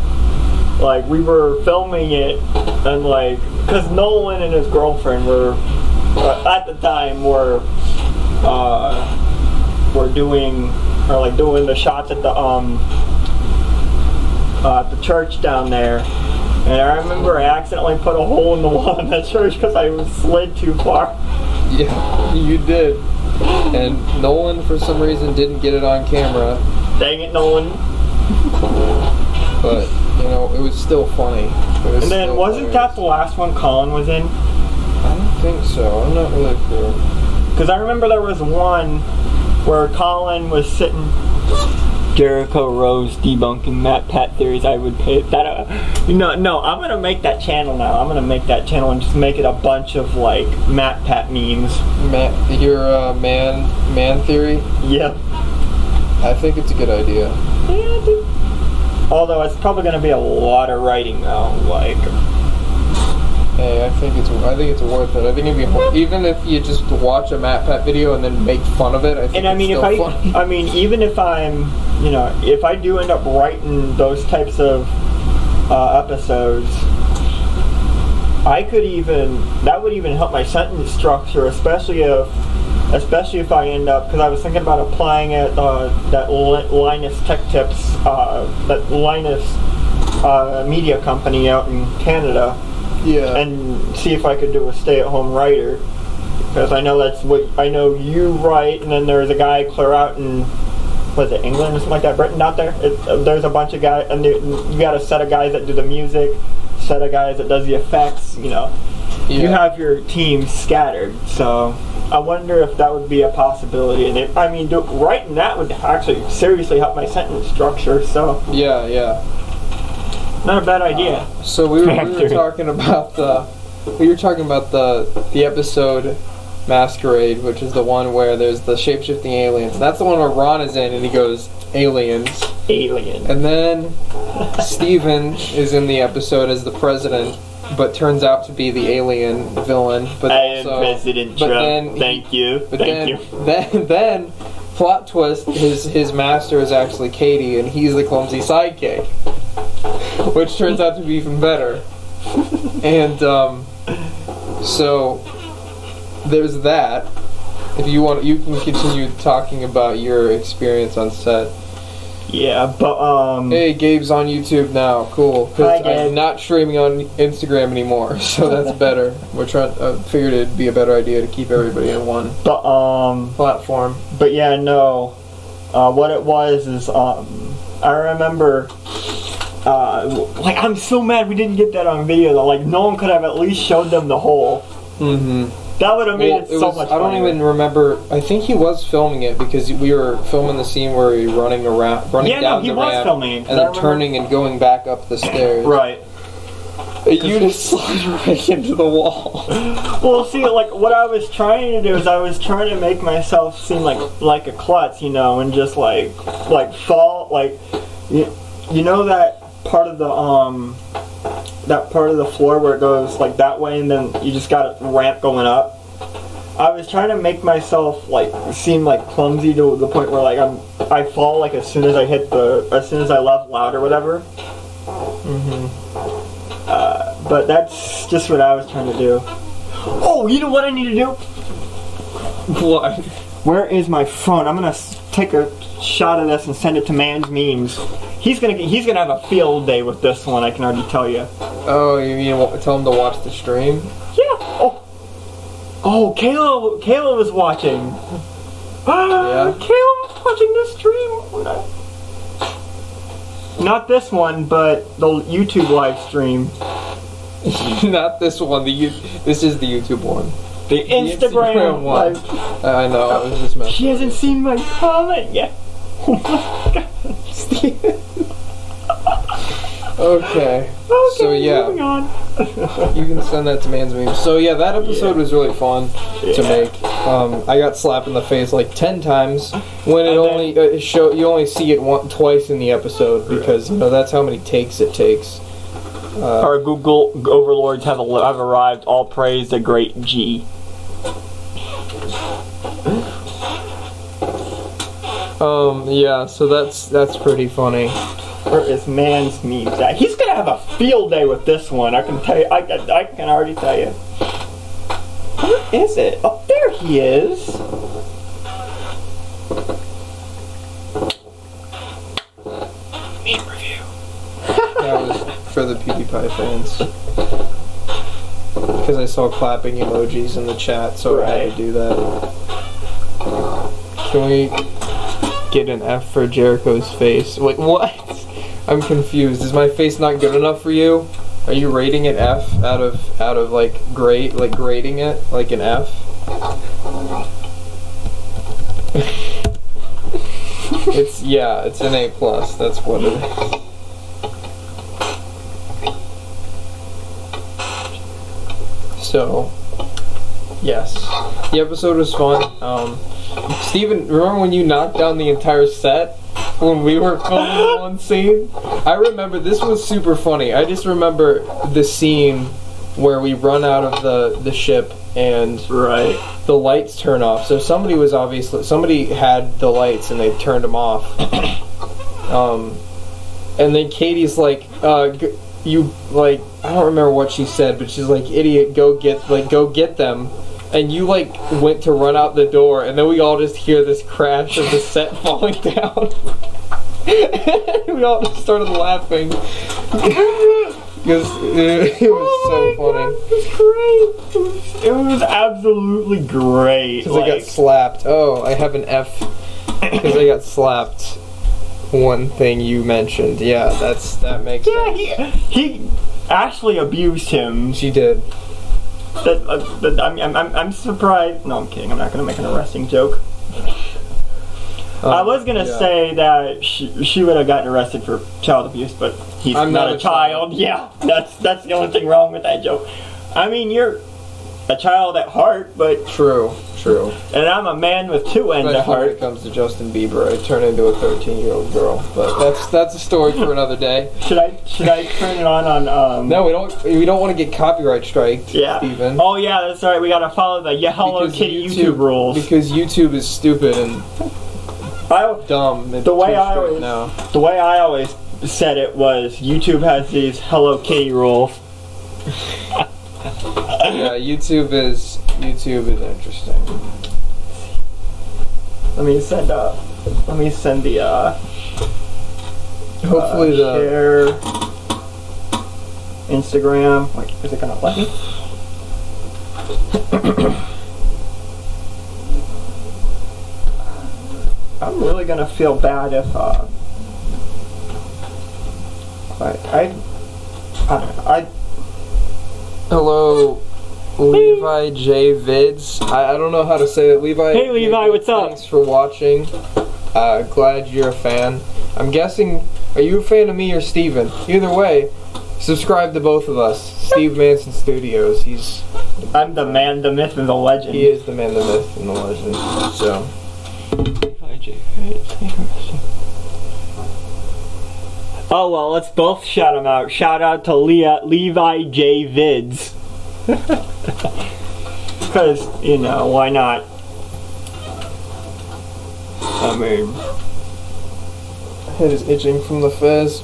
like, we were filming it, and like, cause Nolan and his girlfriend were at the time were doing the shots at the church down there. And I remember I accidentally put a hole in the wall in that church because I slid too far. Yeah, you did. And Nolan, for some reason, didn't get it on camera. Dang it, Nolan. But, you know, it was still funny. And then, wasn't that the last one Colin was in? I don't think so. I'm not really sure. Because I remember there was one where Colin was sitting... Jericho Rose debunking Matt Pat theories. I would pay that. No, I'm gonna make that channel now. I'm gonna make that channel and just make it a bunch of like Matt Pat memes. Your man theory? Yep. I think it's a good idea. Yeah, dude. Although it's probably gonna be a lot of writing though. Like. Hey, I think it's worth it. I think even if you just watch a Matt Pat video and then make fun of it, I think it's still funny. Even if I'm, if I do end up writing those types of episodes, that would even help my sentence structure, especially if I end up, because I was thinking about applying at that Linus Tech Tips, that Linus media company out in Canada. Yeah. And see if I could do a stay-at-home writer, because I know that's what you write, and then there's a guy clear out in, was it England or something like that, Britain out there. There's a bunch of guys, and you got a set of guys that do the music, set of guys that does the effects. Yeah. You have your team scattered, so I wonder if that would be a possibility. And writing that would actually seriously help my sentence structure. So yeah. Not a bad idea. So we were talking about the episode Masquerade, which is the one where there's the shape-shifting aliens. That's the one where Ron is in, and he goes, aliens. Alien. And then Steven is in the episode as the president, but turns out to be the alien villain. But I am President Trump. Thank you. Then, plot twist, his master is actually Katie, and he's the clumsy sidekick. Which turns out to be even better. And, so, there's that. If you want, you can continue talking about your experience on set. Yeah, but Hey, Gabe's on YouTube now. Cool. Hi, Because I'm not streaming on Instagram anymore, so that's better. We're trying. Figured it'd be a better idea to keep everybody in one platform. But yeah, no. What it was is I remember. Like, I'm so mad we didn't get that on video though. Like, no one could have at least showed them the hole. Mm-hmm. That would have made it so much I don't even remember. I think he was filming it because we were filming the scene where he running down the ramp filming it, and then turning and going back up the stairs. Right. You just slide right into the wall. Well, see, like, what I was trying to do is I was trying to make myself seem like a klutz, you know, and just like fall, like, you know that part of the floor where it goes like that way, and then you just got a ramp going up. I was trying to make myself like seem like clumsy to the point where like I fall like as soon as I level out or whatever. Mm-hmm. But that's just what I was trying to do. Oh, you know what I need to do? What? Where is my phone? I'm gonna take a shot of this and send it to Man's Memes. He's gonna have a field day with this one. I can already tell you. Oh, you mean tell him to watch the stream? Yeah. Oh, Kayla was watching. Yeah. Kayla was watching the stream. Not this one, but the YouTube live stream. Not this one. This is the YouTube one. The Instagram one. I know. I was just messing. She hasn't seen my comment yet. Oh my god. Okay. So yeah. Moving on. You can send that to Man's Meme. So yeah, that episode was really fun to make. I got slapped in the face like 10 times when it you only see it twice in the episode because you know that's how many takes it takes. Our Google overlords have arrived. All praise the great G. Yeah, so that's pretty funny. Where is Man's Memes at? He's gonna have a field day with this one. I can tell you. I can already tell you. Where is it? Oh, there he is. Meme review. That was for the PewDiePie fans. Because I saw clapping emojis in the chat, so I had to do that. Can we get an F for Jericho's face? Wait, what? I'm confused. Is my face not good enough for you? Are you rating it F out of like grading it like an F? It's an A+. That's what it is. So, yes, the episode was fun. Steven, remember when you knocked down the entire set when we were filming one scene? I remember this was super funny. I just remember the scene where we run out of the ship and the lights turn off. So somebody had the lights and they turned them off. And then Katie's like, you like, I don't remember what she said, but she's like, idiot, go get them. And you like went to run out the door, and then we all just hear this crash of the set falling down. We all just started laughing because it was so funny. God, it was great. It was absolutely great. Because I got slapped. Oh, I have an F because I got slapped. One thing you mentioned, yeah, that makes sense. He Ashley abused him. She did. I'm surprised. No, I'm kidding. I'm not gonna make an arresting joke. I was gonna say that she would have gotten arrested for child abuse, but he's not a child. Yeah, that's the only thing wrong with that joke. I mean, a child at heart, but True. and I'm a man with two ends at Especially when heart. it comes to Justin Bieber, I turn into a 13-year-old girl. But that's a story for another day. Should I turn it on No, we don't want to get copyright striked, Yeah. Steven. Oh yeah, that's right. We gotta follow the Hello Because Kitty YouTube rules. Because YouTube is stupid and dumb. It's The way too I strict always- now. The way I always said it was YouTube has these Hello Kitty rules. Yeah, YouTube is interesting. Let me send the Hopefully share Instagram. Wait, is it gonna let me? I'm really gonna feel bad if I Hello, Levi J Vids. I don't know how to say it. Levi. Hey, Levi, what's up? Thanks for watching. Glad you're a fan. I'm guessing, are you a fan of me or Steven? Either way, subscribe to both of us. Steve Mannson Studios. I'm the man, the myth, and the legend. He is the man, the myth, and the legend. So. Oh well, let's both shout him out. Shout out to Levi J Vids. Because, you know, why not? I mean, Head is itching from the fez.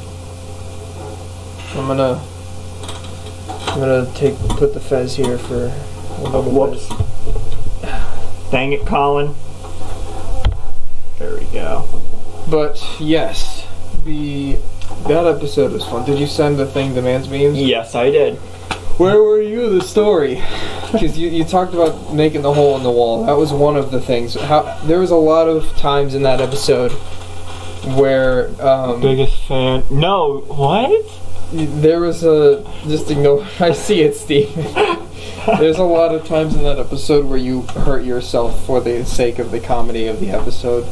I'm gonna put the fez here for a little whoops. Dang it, Colin. There we go. But yes, that episode was fun. Did you send the thing to Man's Memes? Yes, I did. Where were you in the story? Because you talked about making the hole in the wall. That was one of the things. There was a lot of times in that episode where Biggest fan. No, what? there was just ignore. I see it, Steve. There's a lot of times in that episode where you hurt yourself for the sake of the comedy of the episode.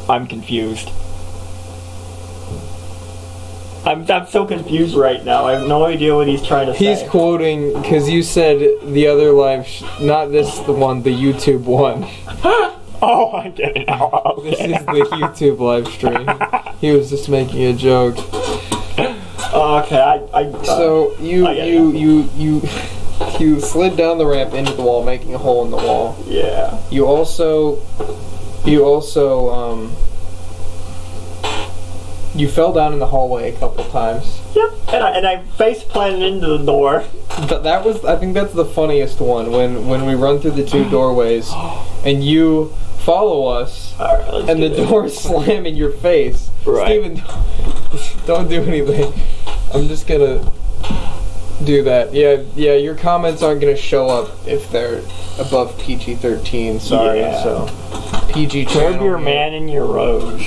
I'm confused. I'm so confused right now. I have no idea what he's trying to say. He's quoting, because you said the other live, not this the one, the YouTube one. Oh, I get it now. This is the YouTube live stream. He was just making a joke. Okay, So you slid down the ramp into the wall, making a hole in the wall. Yeah. You also you fell down in the hallway a couple times. Yep. And I face planted into the door. That was, I think that's the funniest one, when we run through the two doorways and you follow us Alright, and the doors slam in your face. Right. Steven, don't do anything. I'm just gonna do that. Yeah, your comments aren't gonna show up if they're above PG-13, sorry. Yeah. So PG channel. Curb your man and your rose.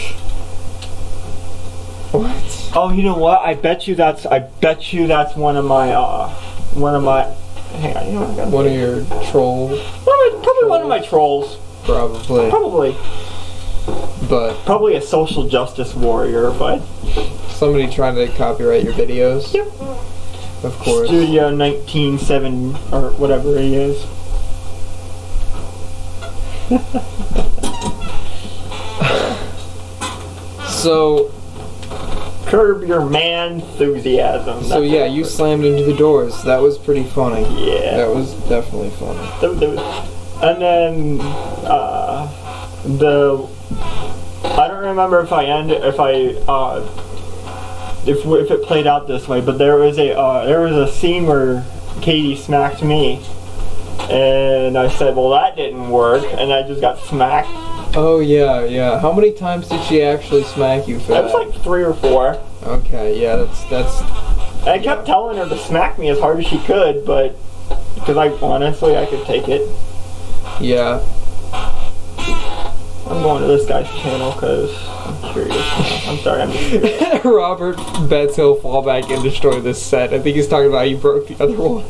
What? Oh, you know what? I bet you that's one of my hang on, you know what? I gotta One of think. your trolls. Probably one of my trolls. Probably. But Probably a social justice warrior, but somebody trying to copyright your videos. Yep. Of course. Studio 19.7 or whatever he is. So Curb your man enthusiasm. So yeah, you slammed into the doors. That was pretty funny. Yeah. That was definitely funny. And then I don't remember if it played out this way, but there was a scene where Katie smacked me, and I said, well, that didn't work, and I just got smacked. Oh yeah. How many times did she actually smack you for that? It was like 3 or 4. Okay, yeah, that's. I kept telling her to smack me as hard as she could, but because honestly I could take it. Yeah. I'm going to this guy's channel because I'm curious. I'm sorry, I'm just curious. Robert bets he'll fall back and destroy this set. I think he's talking about how you broke the other one.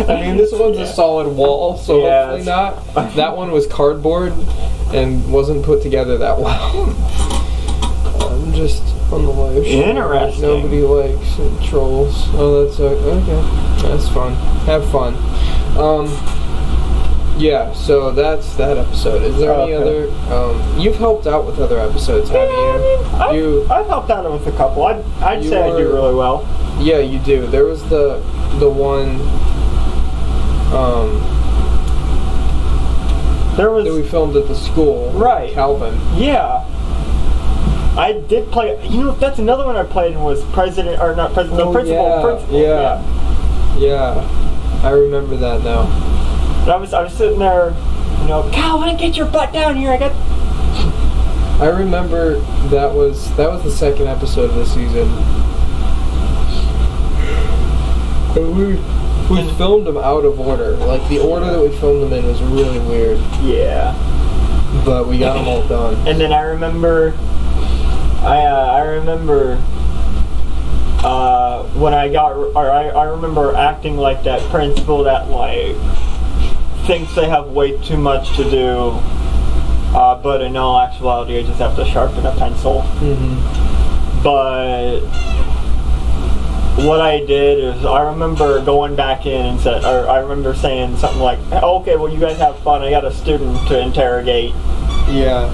I mean, this one's a solid wall, so hopefully not. That one was cardboard and wasn't put together that well. just on the live show. Interesting. Nobody likes and trolls. Oh, that's okay. That's fun. Have fun. Yeah, so that's that episode. Is there any other? You've helped out with other episodes, haven't you? I've helped out with a couple. I'd say I do really well. Yeah, you do. There was the one. There was that we filmed at the school. Right. Calvin. Yeah. I did play. You know, that's another one I played in was President or not President. Oh, the principal. Yeah. Yeah. I remember that now. But I was sitting there, you know, Calvin, get your butt down here. I remember that was the second episode of the season. And we filmed them out of order. Like the order that we filmed them in was really weird. Yeah. But we got them all done. And then I remember when I remember acting like that principal that like thinks they have way too much to do, but in all actuality I just have to sharpen a pencil. But what I did is I remember going back in and I remember saying something like, okay, well you guys have fun, I got a student to interrogate. Yeah.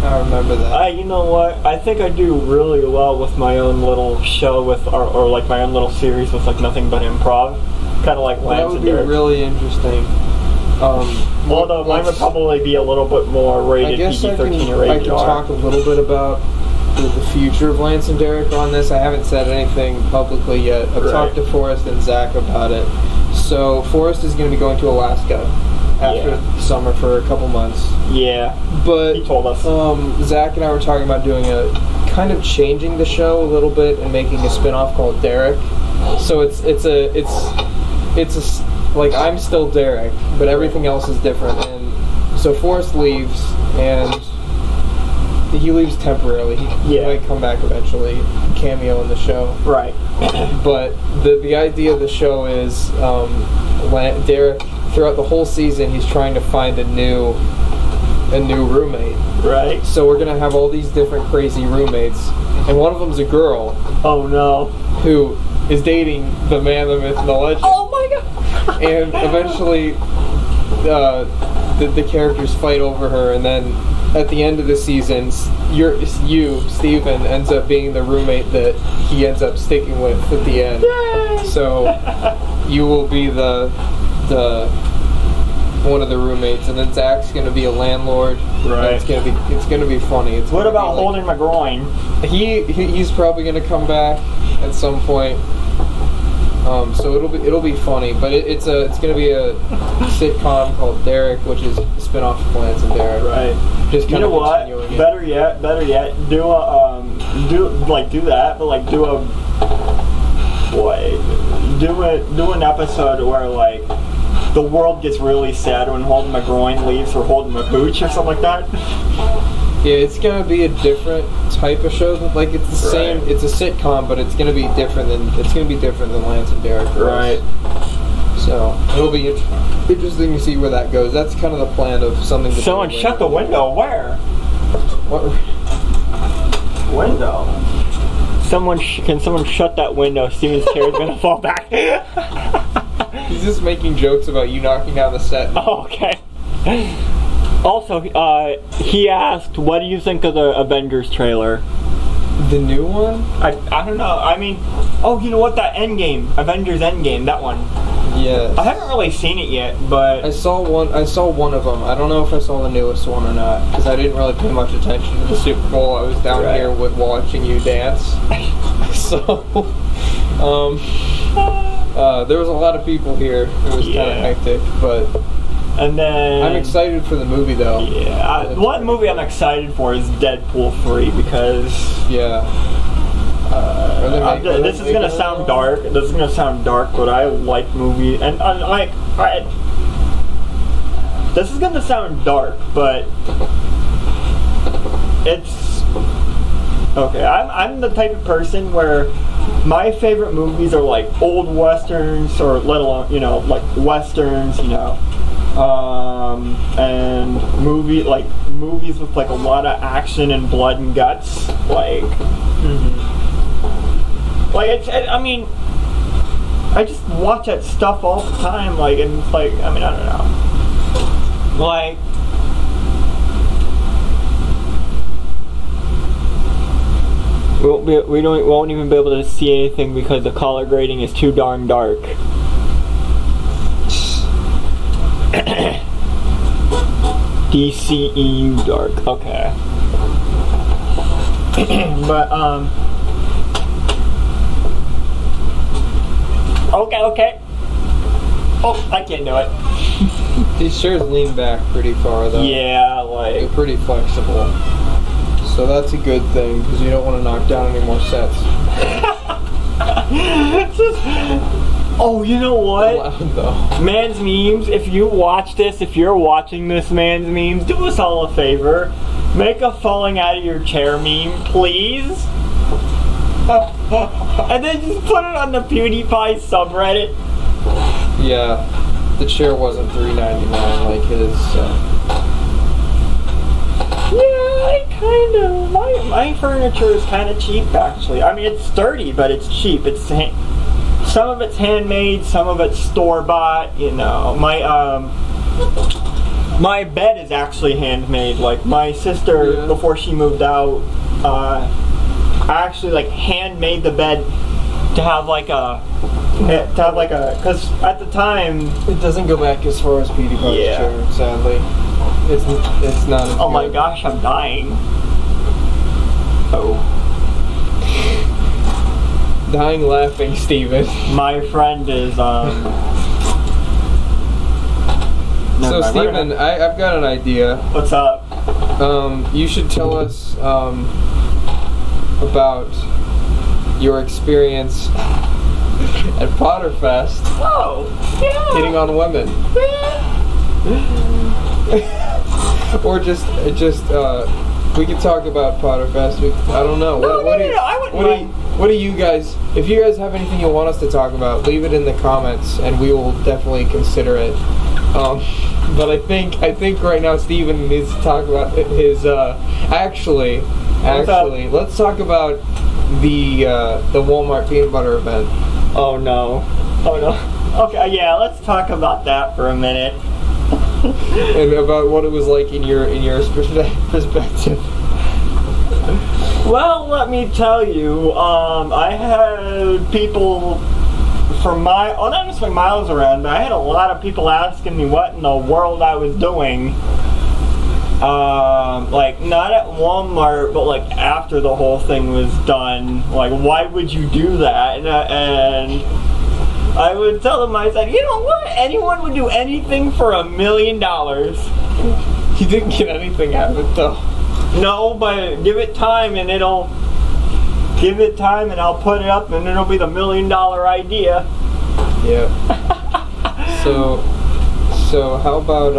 I remember that. You know what? I think I do really well with my own little show or like my own little series with like nothing but improv. Kind of like Lance and Derek. That would be really interesting. Although mine would probably be a little bit more rated PG-13 or rated R. I can talk a little bit about the future of Lance and Derek on this. I haven't said anything publicly yet. I've talked to Forrest and Zach about it. So Forrest is going to be going to Alaska after the summer for a couple months. Yeah. But he told us. Zach and I were talking about doing kind of changing the show a little bit and making a spin-off called Derek. So it's like I'm still Derek, but everything else is different. And so Forrest leaves, and he leaves temporarily. He might come back eventually, cameo in the show. Right. But the idea of the show is Derek, throughout the whole season, he's trying to find a new roommate. Right. So we're gonna have all these different crazy roommates, and one of them's a girl. Oh no. Who is dating the man, the myth, and the legend. Oh my god. And eventually, the characters fight over her, and then at the end of the season, you, Steven, ends up being the roommate that he ends up sticking with at the end. Yay! So you will be the one of the roommates, and then Zach's gonna be a landlord. Right. It's gonna be funny. What about holding my groin? He's probably gonna come back at some point. So it'll be funny, but it's gonna be a sitcom called Derek, which is a spin-off of Lance and Derek. Right. Just kind of continuing it. Better yet, do that, but like do an episode where like the world gets really sad when Holding My Groin leaves, or Holding My Pooch, or something like that. Yeah, it's gonna be a different type of show. Like it's the same. It's a sitcom, but it's gonna be different than Lance and Derek. Right. So it'll be interesting to see where that goes. That's kind of the plan of something. Someone shut the window. Where? What window? Can someone shut that window? Steven's chair is gonna fall back. He's just making jokes about you knocking down the set. Oh, okay. Also, he asked, what do you think of the Avengers trailer? The new one? I don't know. I mean, oh, you know what? That Avengers Endgame, that one. Yeah. I haven't really seen it yet, but I saw one of them. I don't know if I saw the newest one or not, because I didn't really pay much attention to the Super Bowl. I was down here watching you dance. So, there was a lot of people here. It was kind of hectic, but. And then I'm excited for the movie, though. Yeah. One movie I'm excited for is Deadpool 3 because this is gonna sound dark. This is gonna sound dark, but I like movies, and this is gonna sound dark, but it's okay. I'm the type of person where my favorite movies are like old westerns, or let alone like westerns, and movies with like a lot of action and blood and guts, like I mean, I just watch that stuff all the time, like, and it's like, I mean, I don't know, like, we won't even be able to see anything because the color grading is too darn dark. DCEU dark. Okay. But okay. Oh, I can't do it. These chairs lean back pretty far though. Yeah, like they're pretty flexible. So that's a good thing because you don't want to knock down any more sets. Oh, you know what? Loud, though. Man's Memes, if you watch this, if you're watching this Man's Memes, do us all a favor. Make a falling out of your chair meme, please. And then just put it on the PewDiePie subreddit. Yeah, the chair wasn't $3.99 like his. Yeah, kind of. My furniture is kind of cheap, actually. I mean, it's sturdy, but it's cheap. It's some of it's handmade, some of it's store bought. You know, my bed is actually handmade. Like my sister, before she moved out, I actually like handmade the bed to have like a. Because at the time it doesn't go back as far as PewDiePie's chair, sadly. It's not as Oh good. my gosh, I'm dying. Oh. Dying laughing, Steven. My friend is, So, Steven, I've got an idea. What's up? You should tell us, about your experience at Potterfest. Oh, yeah. Hitting on women. Or just, we could talk about Potterfest. I don't know. What do you guys, if you guys have anything you want us to talk about, leave it in the comments and we will definitely consider it. But I think right now Steven needs to talk about his, actually, let's talk about the Walmart peanut butter event. Oh no. Okay, yeah, let's talk about that for a minute. And about what it was like in your perspective. Well, let me tell you, I had people from not necessarily miles around, but I had a lot of people asking me what in the world I was doing. Like, not at Walmart, but like after the whole thing was done. Like, why would you do that? And I would tell them, I said, you know what? Anyone would do anything for $1 million. You didn't get anything out of it, though. No, but give it time and I'll put it up and it'll be the $1 million idea. Yeah. So how about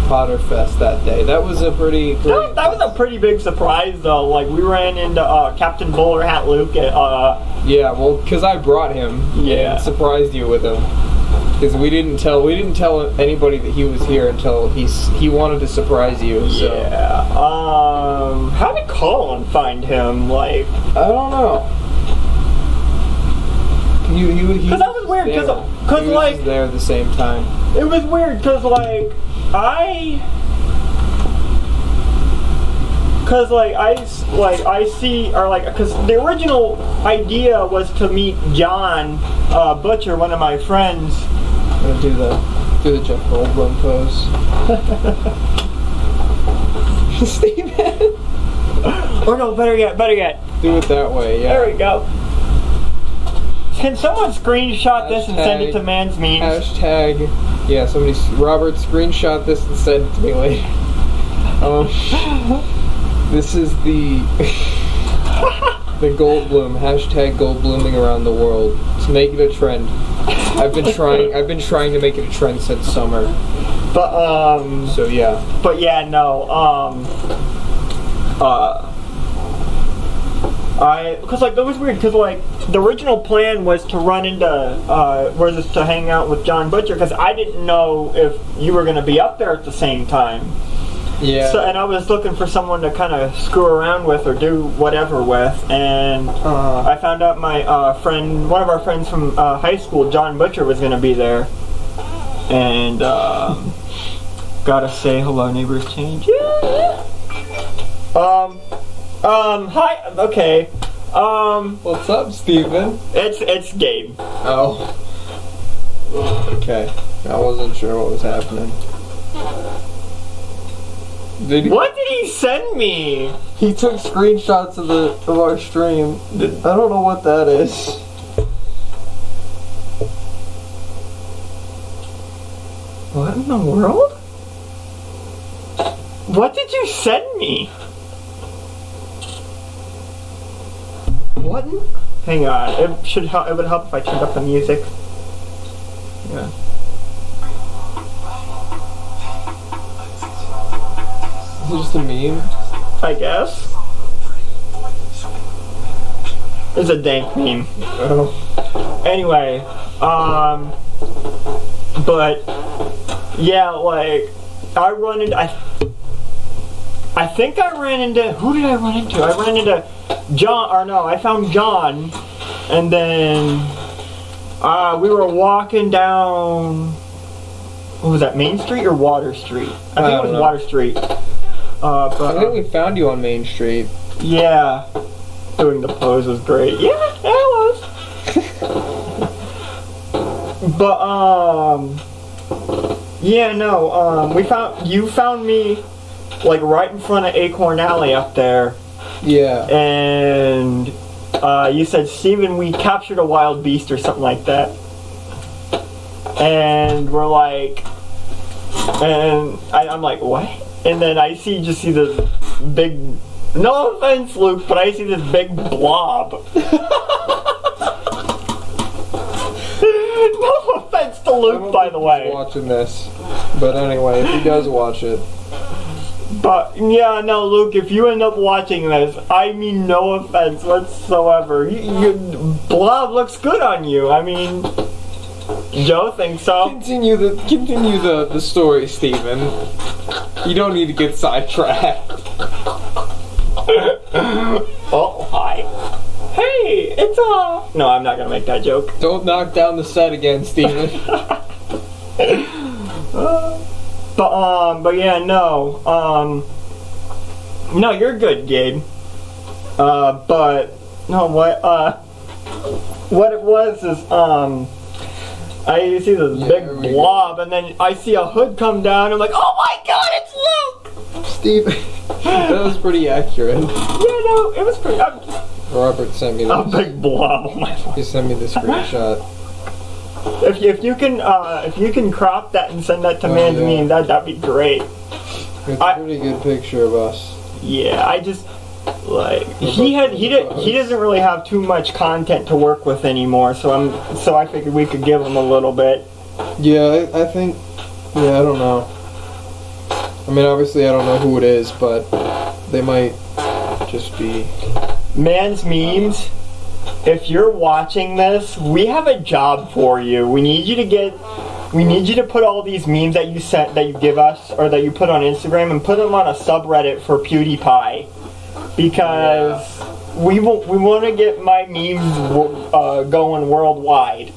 Potterfest that day? That was a pretty that was a pretty big surprise though. Like we ran into Captain Bowler Hat Luke at yeah, well, because I brought him. Yeah. And surprised you with him. Because we didn't tell anybody that he was here until he wanted to surprise you. So. Yeah. How did Colin find him? Like, I don't know. Because that was weird. Because like was there at the same time. It was weird because like I see, or like, because the original idea was to meet John Butcher, one of my friends. I'm gonna do the Jeff Goldblum pose. Steven. Or no, better yet. Do it that way, yeah. There we go. Can someone screenshot this and send it to Man's Memes? Hashtag, yeah, Robert, screenshot this and send it to me later. This is the Goldblum, hashtag Goldbluming around the world. To make it a trend. I've been trying to make it a trend since summer. But so yeah. But yeah, no, because like that was weird, because like the original plan was to run into, to hang out with John Butcher, because I didn't know if you were going to be up there at the same time. Yeah. So, and I was looking for someone to kind of screw around with or do whatever with, and I found out my one of our friends from high school, John Butcher, was going to be there. And gotta say hello, neighbors change. Hi. Okay. What's up, Steven? It's Gabe. Oh. Okay. I wasn't sure what was happening. What did he send me? He took screenshots of our stream. I don't know what that is. What in the world? What did you send me? What? Hang on. It should help. It would help if I turned up the music. Yeah. Is it just a meme? I guess. It's a dank meme. Oh. Anyway, but yeah, like I think I ran into, who did I run into? I ran into John, or no, I found John, and then we were walking down, what was that, Main Street or Water Street? I think it was Water Street. But I think we found you on Main Street. Yeah, doing the pose was great. Yeah, it was. But yeah, no, you found me like right in front of Acorn Alley up there. Yeah. And you said, Steven, we captured a wild beast or something like that. And we're like, and I'm like, what? And then I just see this big, no offense, Luke, but I see this big blob. No offense to Luke, by the way. He's watching this, but anyway, if he does watch it. But yeah, no, Luke, if you end up watching this, I mean no offense whatsoever. Blob looks good on you. I mean, Joe thinks so. Continue the story, Steven. You don't need to get sidetracked. Oh, hi. Hey, it's no, I'm not gonna make that joke. Don't knock down the set again, Steven. But yeah, no, no, you're good, Gabe. But no, what it was is, I see this big blob, and then I see a hood come down. I'm like, oh my God, it's Luke! Steven, that was pretty accurate. Yeah, no, it was pretty. Robert sent me this. A big blob. Oh my God. He sent me the screenshot. If you can crop that and send that to Man's Meme, that'd be great. It's a pretty good picture of us. Yeah, I just like he doesn't really have too much content to work with anymore, so I figured we could give him a little bit. Yeah, I think, yeah, I don't know. I mean, obviously I don't know who it is, but they might just be Man's Memes. If you're watching this, we have a job for you. We need you to put all these memes that you give us, or that you put on Instagram, and put them on a subreddit for PewDiePie, because we want to get my memes going worldwide.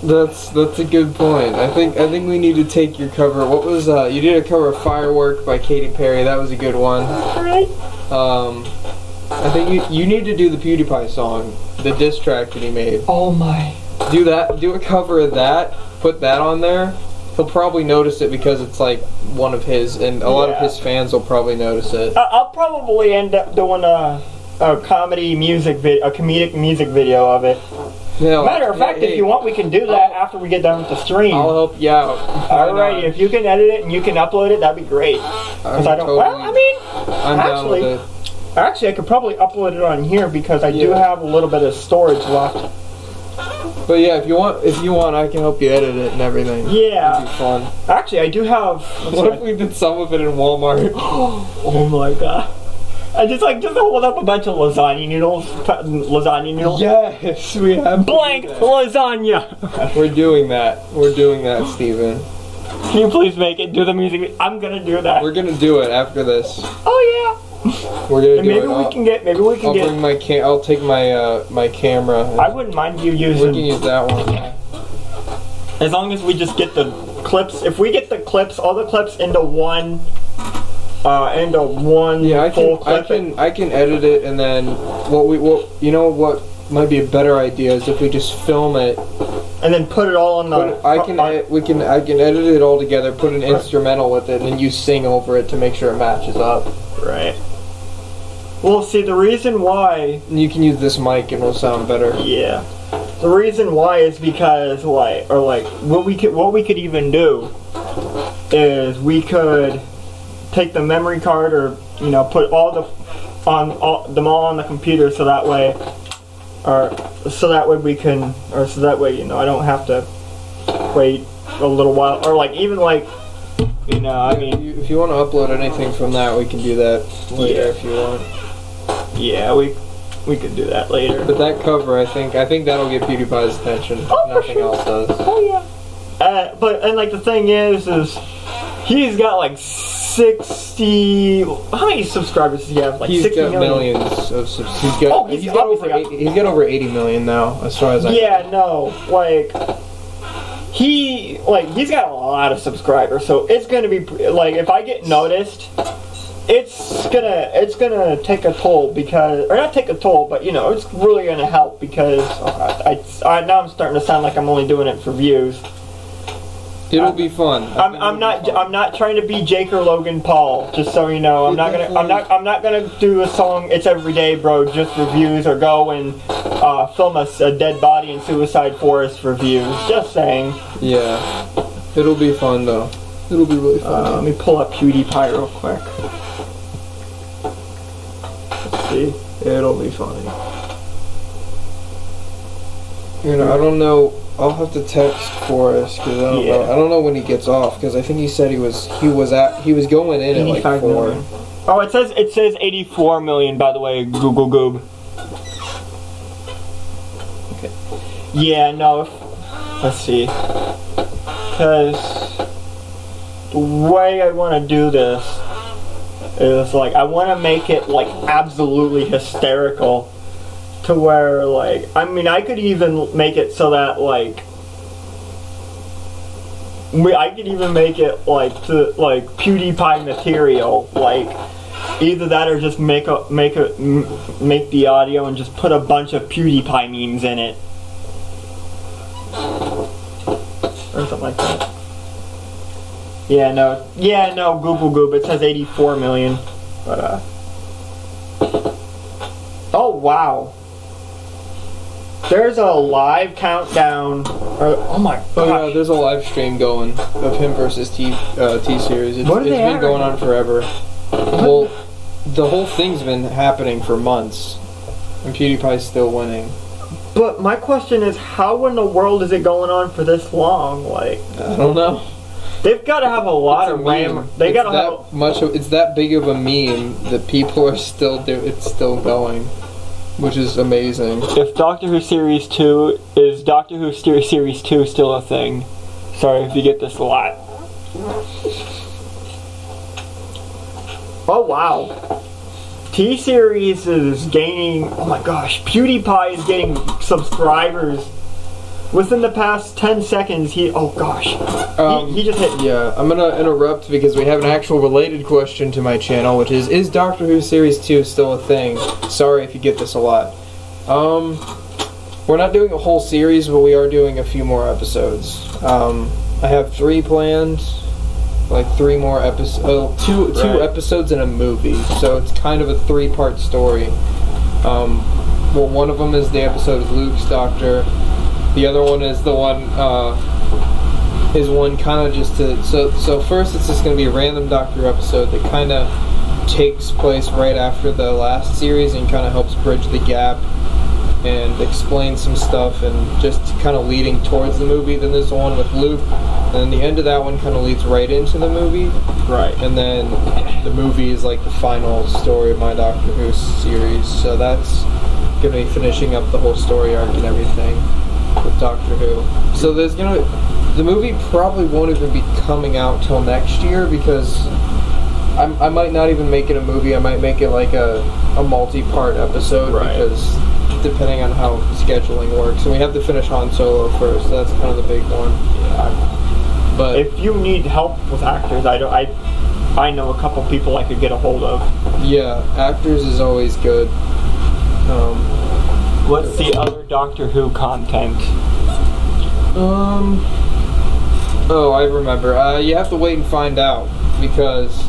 That's a good point. I think we need to take your cover. What was you did a cover of Firework by Katy Perry. That was a good one. Alright. I think you need to do the PewDiePie song, the diss track that he made. Oh my. Do that. Do a cover of that. Put that on there. He'll probably notice it because it's like one of his, and a lot of his fans will probably notice it. I'll probably end up doing a comedic music video of it. No, Matter of fact, if you want, we can do that after we get done with the stream. I'll help you out. Alright, if you can edit it and you can upload it, that'd be great. Because I don't. Totally, well, I mean, I'm down with it. Actually, I could probably upload it on here because I do have a little bit of storage left. But yeah, if you want, I can help you edit it and everything. Yeah. It'd be fun. Actually, I do have. What if we did some of it in Walmart? Oh my God. And just hold up a bunch of lasagna noodles. Yes, we have Blank lasagna. We're doing that. We're doing that, Steven. Can you please make it? Do the music. I'm gonna do that. We're gonna do it after this. Oh yeah. We're gonna and do maybe it. We can get. Maybe we can I'll get. bring my I'll take my my camera. I wouldn't mind you using. We can use that one. As long as we just get the clips. If we get the clips, all the clips into one. Yeah, I can edit it, and then you know what might be a better idea is if we just film it and then put it all on the. I can edit it all together, put an instrumental with it, and then you sing over it to make sure it matches up. Right. Well, see, the reason why. And you can use this mic, and it'll sound better. Yeah. The reason why is because what we could even do is we could take the memory card, or put them all on the computer, so that way we can, or so that way I don't have to wait a little while, or I mean, if you want to upload anything from that, we can do that later if you want. Yeah, we could do that later. But that cover, I think that'll get PewDiePie's attention. Nothing else does. Oh yeah. And the thing is he's got 60. How many subscribers does he have? He's 60 got million. millions of subscribers. He's got over 80 million now, as far as I know. Yeah, no, he's got a lot of subscribers, so it's gonna be if I get noticed, it's gonna take a toll, because, or not take a toll, but it's really gonna help, because now I'm starting to sound like I'm only doing it for views. It'll be fun. I'm not trying to be Jake or Logan Paul. Just so you know, I'm not gonna do a song "It's Every Day, Bro" just for views, or go and film a dead body in Suicide Forest for views. Just saying. Yeah, it'll be fun though. It'll be really fun. Let me pull up PewDiePie real quick. Let's see. It'll be funny. I don't know. I'll have to text Forrest, because I don't know. I don't know when he gets off, because I think he said he was going in at 4. Million. Oh, it says 84 million, by the way. Google Goob. Okay. Yeah, no. Let's see. Because the way I want to do this is I want to make it absolutely hysterical. To where, I mean, I could even make it so that, I could even make it, to, PewDiePie material, either that or just make the audio and just put a bunch of PewDiePie memes in it. Or something like that. Yeah, no, Google Goob, it says 84 million, but, oh, wow. There's a live countdown. Oh my god. Oh yeah, there's a live stream going of him versus T-Series. It's been going on forever. Well, the whole thing's been happening for months, and PewDiePie's still winning. But my question is, how in the world is it going on for this long? I don't know. They've got to have a lot of RAM. They got to have it's that big of a meme that people are still it's still going. Which is amazing. If Doctor Who Series 2 is Doctor Who Series 2 still a thing? Sorry if you get this a lot. Oh wow. T-Series is gaining, oh my gosh, PewDiePie is getting subscribers. Within the past 10 seconds, he just hit. Yeah, I'm gonna interrupt because we have an actual related question to my channel, which is Doctor Who Series 2 still a thing? Sorry if you get this a lot. We're not doing a whole series, but we are doing a few more episodes. I have 3 planned, 3 more episodes, two episodes and a movie, so it's kind of a 3-part story. Well, one of them is the episode of Luke's Doctor. The other one is the one, kind of just to, so first it's just going to be a random Doctor episode that kind of takes place right after the last series and kind of helps bridge the gap and explain some stuff and just kind of leading towards the movie. Then there's the one with Luke And the end of that one kind of leads right into the movie. Right. And then the movie is like the final story of my Doctor Who series. So that's going to be finishing up the whole story arc and everything with Doctor Who. So there's going to... The movie probably won't even be coming out till next year because I might not even make it a movie. I might make it like a multi-part episode because depending on how scheduling works. And we have to finish Han Solo first. So that's kind of the big one. Yeah. But if you need help with actors, I know a couple people I could get a hold of. Yeah, actors is always good. What's the other Doctor Who content? Oh, I remember. You have to wait and find out because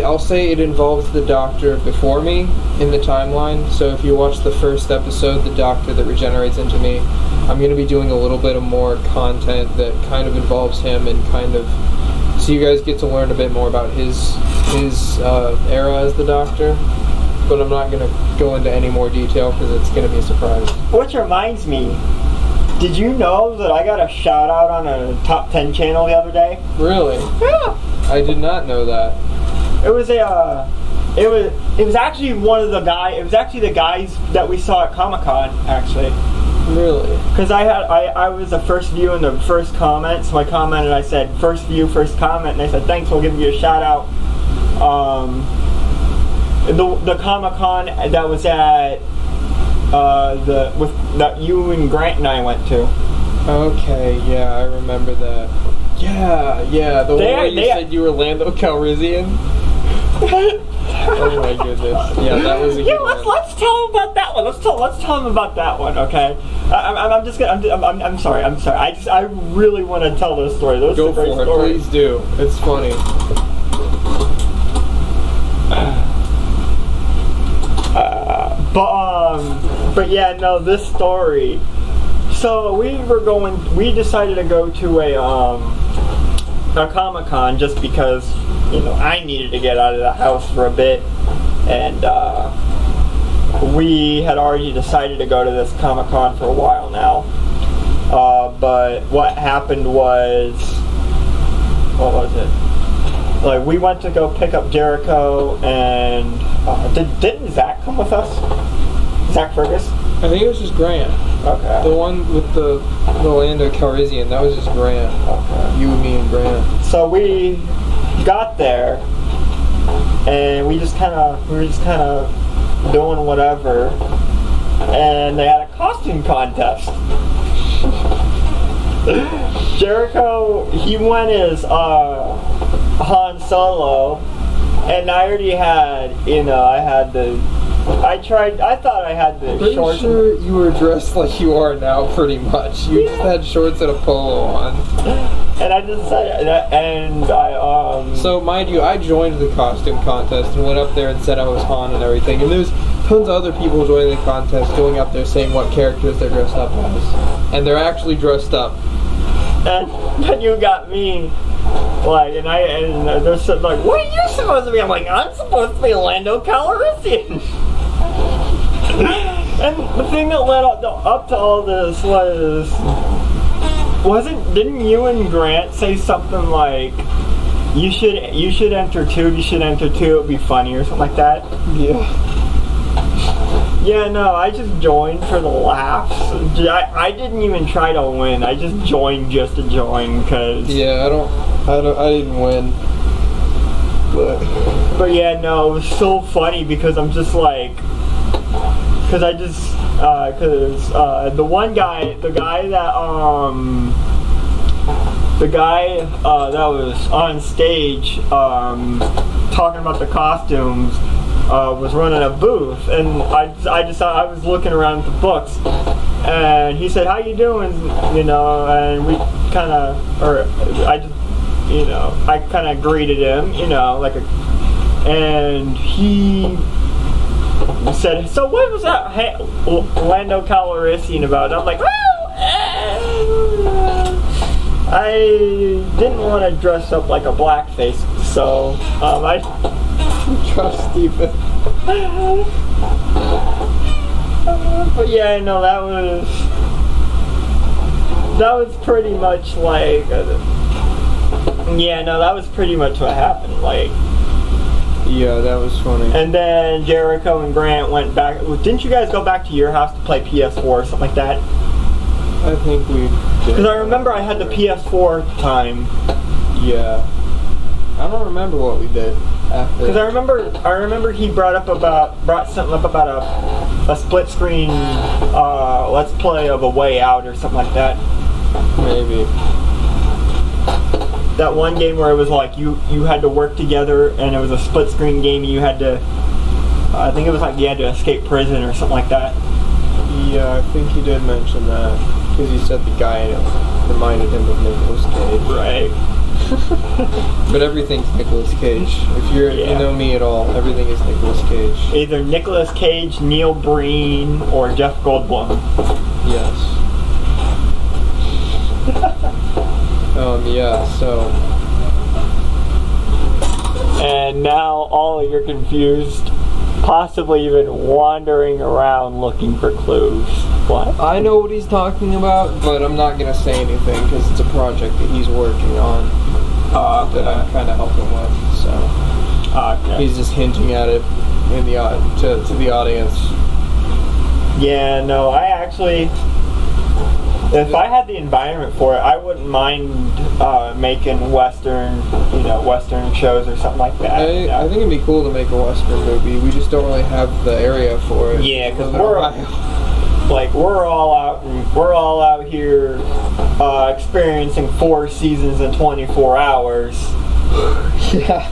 I'll say it involves the Doctor before me in the timeline. So if you watch the first episode, the Doctor that regenerates into me, I'm going to be doing a little bit of more content that kind of involves him and kind of so you guys get to learn a bit more about his era as the Doctor. But I'm not going to go into any more detail because it's going to be a surprise. Which reminds me, did you know that I got a shout out on a top 10 channel the other day? Really? Yeah. I did not know that. It was it was actually one of the guys. It was actually the guys that we saw at Comic-Con actually. Really? Because I was the first view and the first comment, so I commented. I said first view, first comment, and they said thanks. We'll give you a shout out. The Comic-Con that was at that you and Grant and I went to. Okay, yeah, I remember that. Yeah, the one where you said you were Lando Calrissian. Oh my goodness. Yeah, that was a good one. Let's tell him about that one. Let's tell him about that one, okay? I'm sorry. I really want to tell this story. Go for it, please do. It's funny. But yeah, no, this story. So we decided to go to a Comic-Con just because, you know, I needed to get out of the house for a bit, and we had already decided to go to this Comic-Con for a while now. But what happened was, what was it? Like, we went to go pick up Jericho, and didn't Zach come with us? Zach Fergus? I think it was just Grant. Okay. The one with the Lando Calrissian, that was just Grant. Okay. You, me, and Grant. So we got there, and we were just kind of doing whatever, and they had a costume contest. Jericho, he went as Han Solo, and I already had, I thought I had the pretty shorts. Sure you were dressed like you are now, pretty much. You just had shorts and a polo on. And I just said, So, mind you, I joined the costume contest and went up there and said I was Han and everything. And there's tons of other people joining the contest going up there saying what characters they're dressed up as. And they're actually dressed up. And then you got me, like, and they're like, what are you supposed to be? I'm like, I'm supposed to be Lando Calrissian. And the thing that led up to all this didn't you and Grant say something like, you should enter too, it'd be funny or something like that? Yeah. Yeah, no, I just joined for the laughs. I didn't even try to win. I just joined just to join, cause. Yeah, I didn't win. But yeah, no, it was so funny because I'm just like, cause the one guy, the guy that was on stage, talking about the costumes, was running a booth, and I was looking around at the books, and he said, "How you doing?" You know, and we kind of, I kind of greeted him, you know, and he said, "So what was that Lando Calrissian about?" And I'm like, I didn't want to dress up like a blackface, so I trust Stephen. But yeah, no, that was pretty much like Yeah, no, that was pretty much what happened. Like, Yeah, that was funny. and then Jericho and Grant went back. Didn't you guys go back to your house to play PS4 or something like that? I think we did. Because I remember I had the PS4 time. Yeah. I don't remember what we did after. Because I remember he brought something up about a split screen let's play of A Way Out or something like that. Maybe. That one game where it was like you had to work together and it was a split screen game and you had to, I think it was like you had to escape prison or something like that. Yeah, I think he did mention that. Because he said the guy reminded him of Nicolas Cage. Right. But everything's Nicolas Cage. If you know me at all, everything is Nicolas Cage. Either Nicolas Cage, Neil Breen, or Jeff Goldblum. Yes. Yeah, so. And now all of you're confused, possibly even wandering around looking for clues. What? I know what he's talking about, but I'm not going to say anything because it's a project that he's working on that I'm kind of helping with. So he's just hinting at it in the to the audience. Yeah, no, I actually, if I had the environment for it, I wouldn't mind making Western shows or something like that. I think it'd be cool to make a Western movie. We just don't really have the area for it. Yeah, because we're all out here experiencing 4 seasons in 24 hours. Yeah,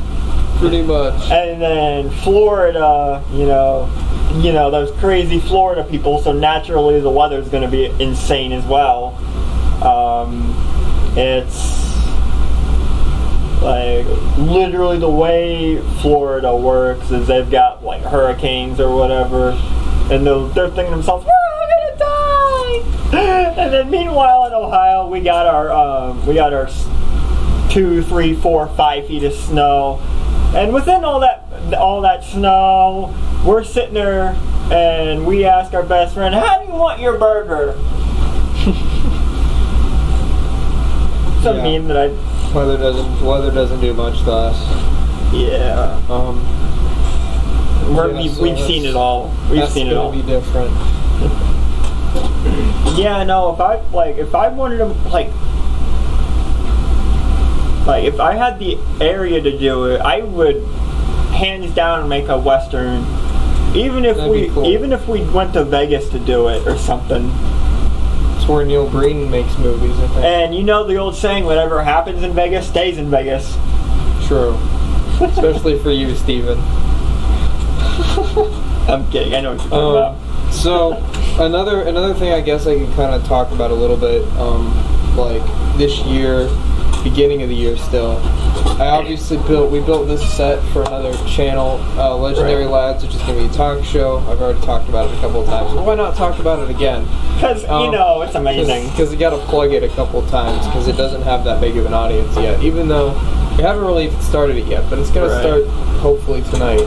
pretty much. And then Florida, you know those crazy Florida people. So naturally, the weather's going to be insane as well. It's like literally the way Florida works is they've got like hurricanes or whatever, and they're thinking to themselves, we're all gonna die. And then meanwhile in Ohio, we got our 2, 3, 4, 5 feet of snow, and within all that snow, we're sitting there and we ask our best friend, how do you want your burger? It's a meme that Weather doesn't do much to us. Yeah. We've seen it all. We've seen it all. That's gonna be different. Yeah, no. If I wanted to if I had the area to do it, I would hands down make a Western. Even if we went to Vegas to do it or something. It's where Neil Breen makes movies, I think. And you know the old saying, whatever happens in Vegas stays in Vegas. True. Especially for you, Steven. I'm kidding, I know what you're talking about. So, another thing I guess I can kind of talk about a little bit, like this year, beginning of the year still, we built this set for another channel, Legendary Lads, which is going to be a talk show. I've already talked about it a couple of times. But why not talk about it again? Because, it's amazing. Because you got to plug it a couple of times, because it doesn't have that big of an audience yet, even though we haven't really started it yet, but it's going to start hopefully tonight.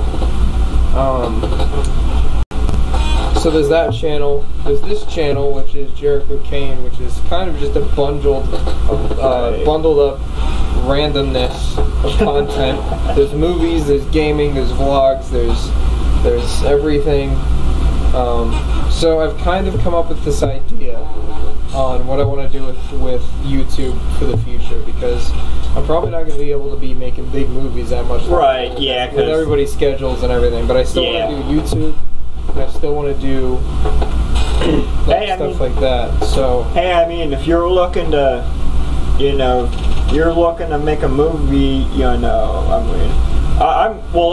So there's that channel. There's this channel, which is Jericho Kean, which is kind of just a bundled up randomness of content. There's movies, there's gaming, there's vlogs, there's everything. So I've kind of come up with this idea on what I want to do with YouTube for the future, because I'm probably not going to be able to be making big movies that much longer. Right, yeah. With everybody's schedules and everything, but I still want to do YouTube. And I still want to do stuff like that. So hey, I mean, if you're looking to, make a movie, let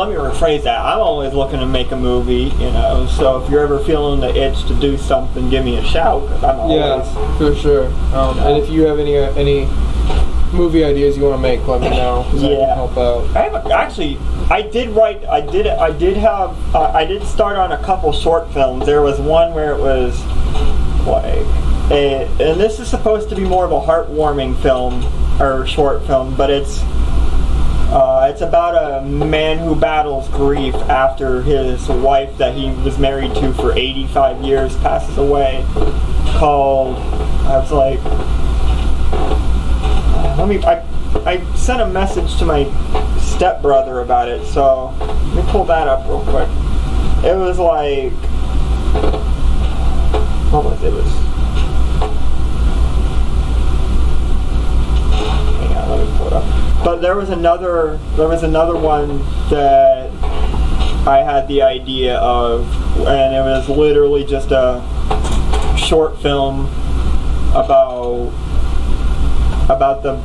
me rephrase that. I'm always looking to make a movie, So if you're ever feeling the itch to do something, give me a shout. 'Cause I'm always, for sure. And if you have any movie ideas you want to make, let me know. I can help out. I did start on a couple short films. There was one where it was and this is supposed to be more of a heartwarming film or short film, but it's about a man who battles grief after his wife that he was married to for 85 years passes away. I sent a message to my stepbrother about it, so let me pull that up real quick. It was like, what was it? Hang on, let me pull it up. But there was another one that I had the idea of, and it was literally just a short film about the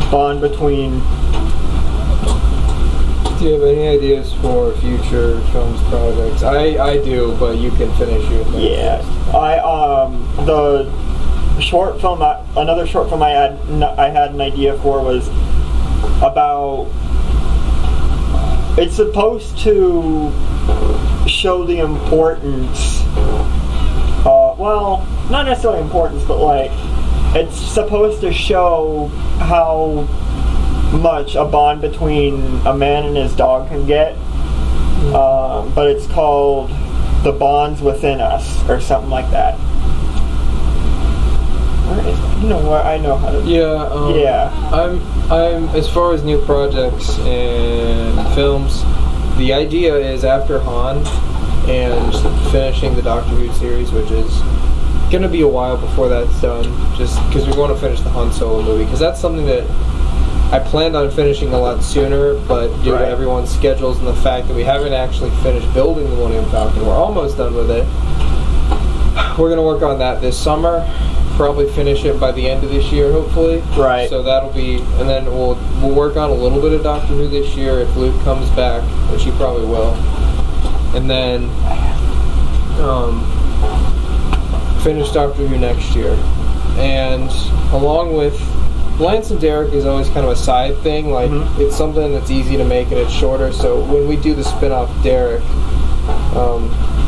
bond between. Do you have any ideas for future films projects? I do, but you can finish it. Yeah, the short film, another short film I had an idea for was about. It's supposed to show the importance. Well, not necessarily importance, but like it's supposed to show how much a bond between a man and his dog can get. But it's called The Bonds Within Us or something like that. You know what? I know how to. Yeah. Yeah. I'm as far as new projects and films. The idea is after Han and finishing the Doctor Who series, which is gonna be a while before that's done, just because we want to finish the Han Solo movie, because that's something that I planned on finishing a lot sooner, but due to everyone's schedules and the fact that we haven't actually finished building the Millennium Falcon, we're almost done with it. We're gonna work on that this summer. Probably finish it by the end of this year, hopefully. Right. So that'll be, and then we'll work on a little bit of Doctor Who this year if Luke comes back, which he probably will. And then finish Doctor Who next year. And along with Lance and Derek is always kind of a side thing. Like it's something that's easy to make and it's shorter. So when we do the spin-off Derek,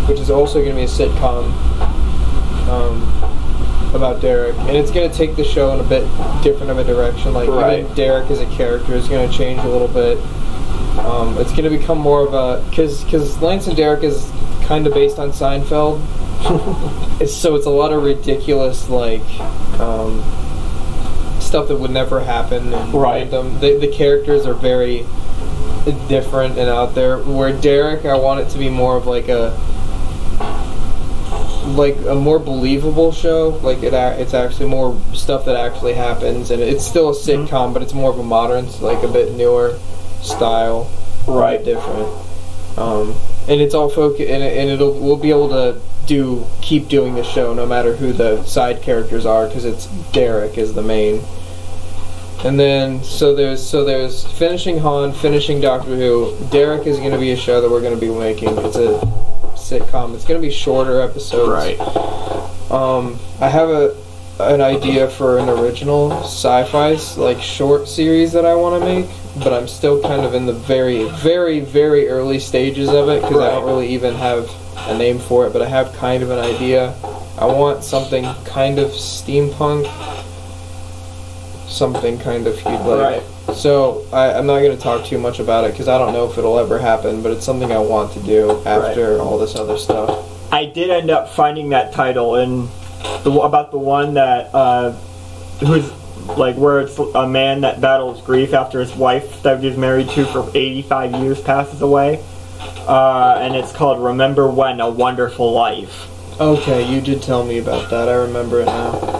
which is also going to be a sitcom. About Derek, and it's going to take the show in a bit different of a direction. Like even Derek as a character is going to change a little bit. It's going to become more of a because Lance and Derek is kind of based on Seinfeld, so it's a lot of ridiculous like stuff that would never happen and random. The characters are very different and out there. Where Derek, I want it to be more of like a more believable show. Like it's actually more stuff that actually happens, and it's still a sitcom, but it's more of a modern, like a bit newer style, a bit different. And it's all focused, and we'll be able to keep doing the show no matter who the side characters are, because it's Derek is the main. And then so there's finishing Han, finishing Doctor Who. Derek is going to be a show that we're going to be making. It's a sitcom. It's going to be shorter episodes. Right. I have an idea for an original sci-fi like short series that I want to make, but I'm still kind of in the very, very, very early stages of it because I don't really even have a name for it, but I have kind of an idea. I want something kind of steampunk, something kind of huge. Right. So I'm not going to talk too much about it because I don't know if it'll ever happen, but it's something I want to do after all this other stuff. I did end up finding that title in about the one that who's like where it's a man that battles grief after his wife that he was married to for 85 years passes away, and it's called Remember When, A Wonderful Life. Okay, you did tell me about that. I remember it now.